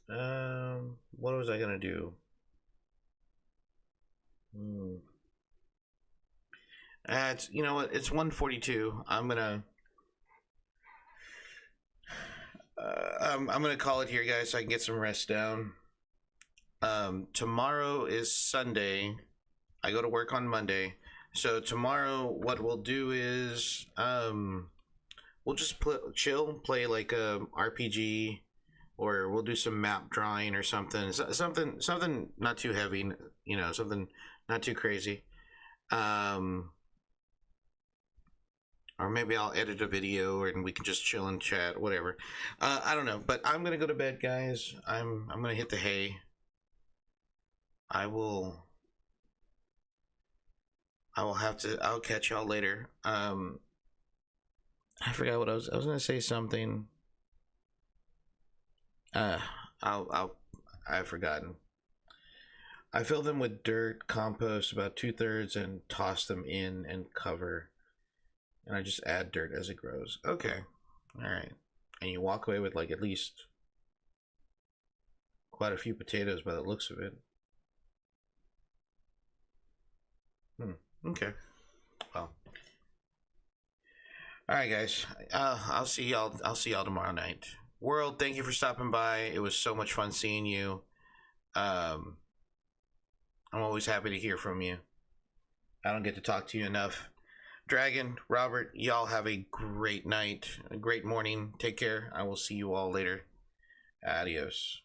What was I gonna do? It's, you know what? It's 1:42. I'm gonna call it here, guys, so I can get some rest down. Tomorrow is Sunday. I go to work on Monday. So tomorrow, what we'll do is we'll just play like a RPG, or we'll do some map drawing or something. Something not too heavy, you know, something not too crazy. Or maybe I'll edit a video and we can just chill and chat, whatever. I don't know, but I'm gonna go to bed, guys. I'm gonna hit the hay. I'll catch y'all later. I forgot what I was gonna say something. I've forgotten. I fill them with dirt, compost about 2/3, and toss them in and cover. And I just add dirt as it grows. Okay. Alright. And you walk away with like at least quite a few potatoes by the looks of it. Okay. Well. Alright, guys. I'll see y'all tomorrow night. World, thank you for stopping by. It was so much fun seeing you. I'm always happy to hear from you. I don't get to talk to you enough. Dragon, Robert, y'all have a great night, a great morning. Take care. I will see you all later. Adios.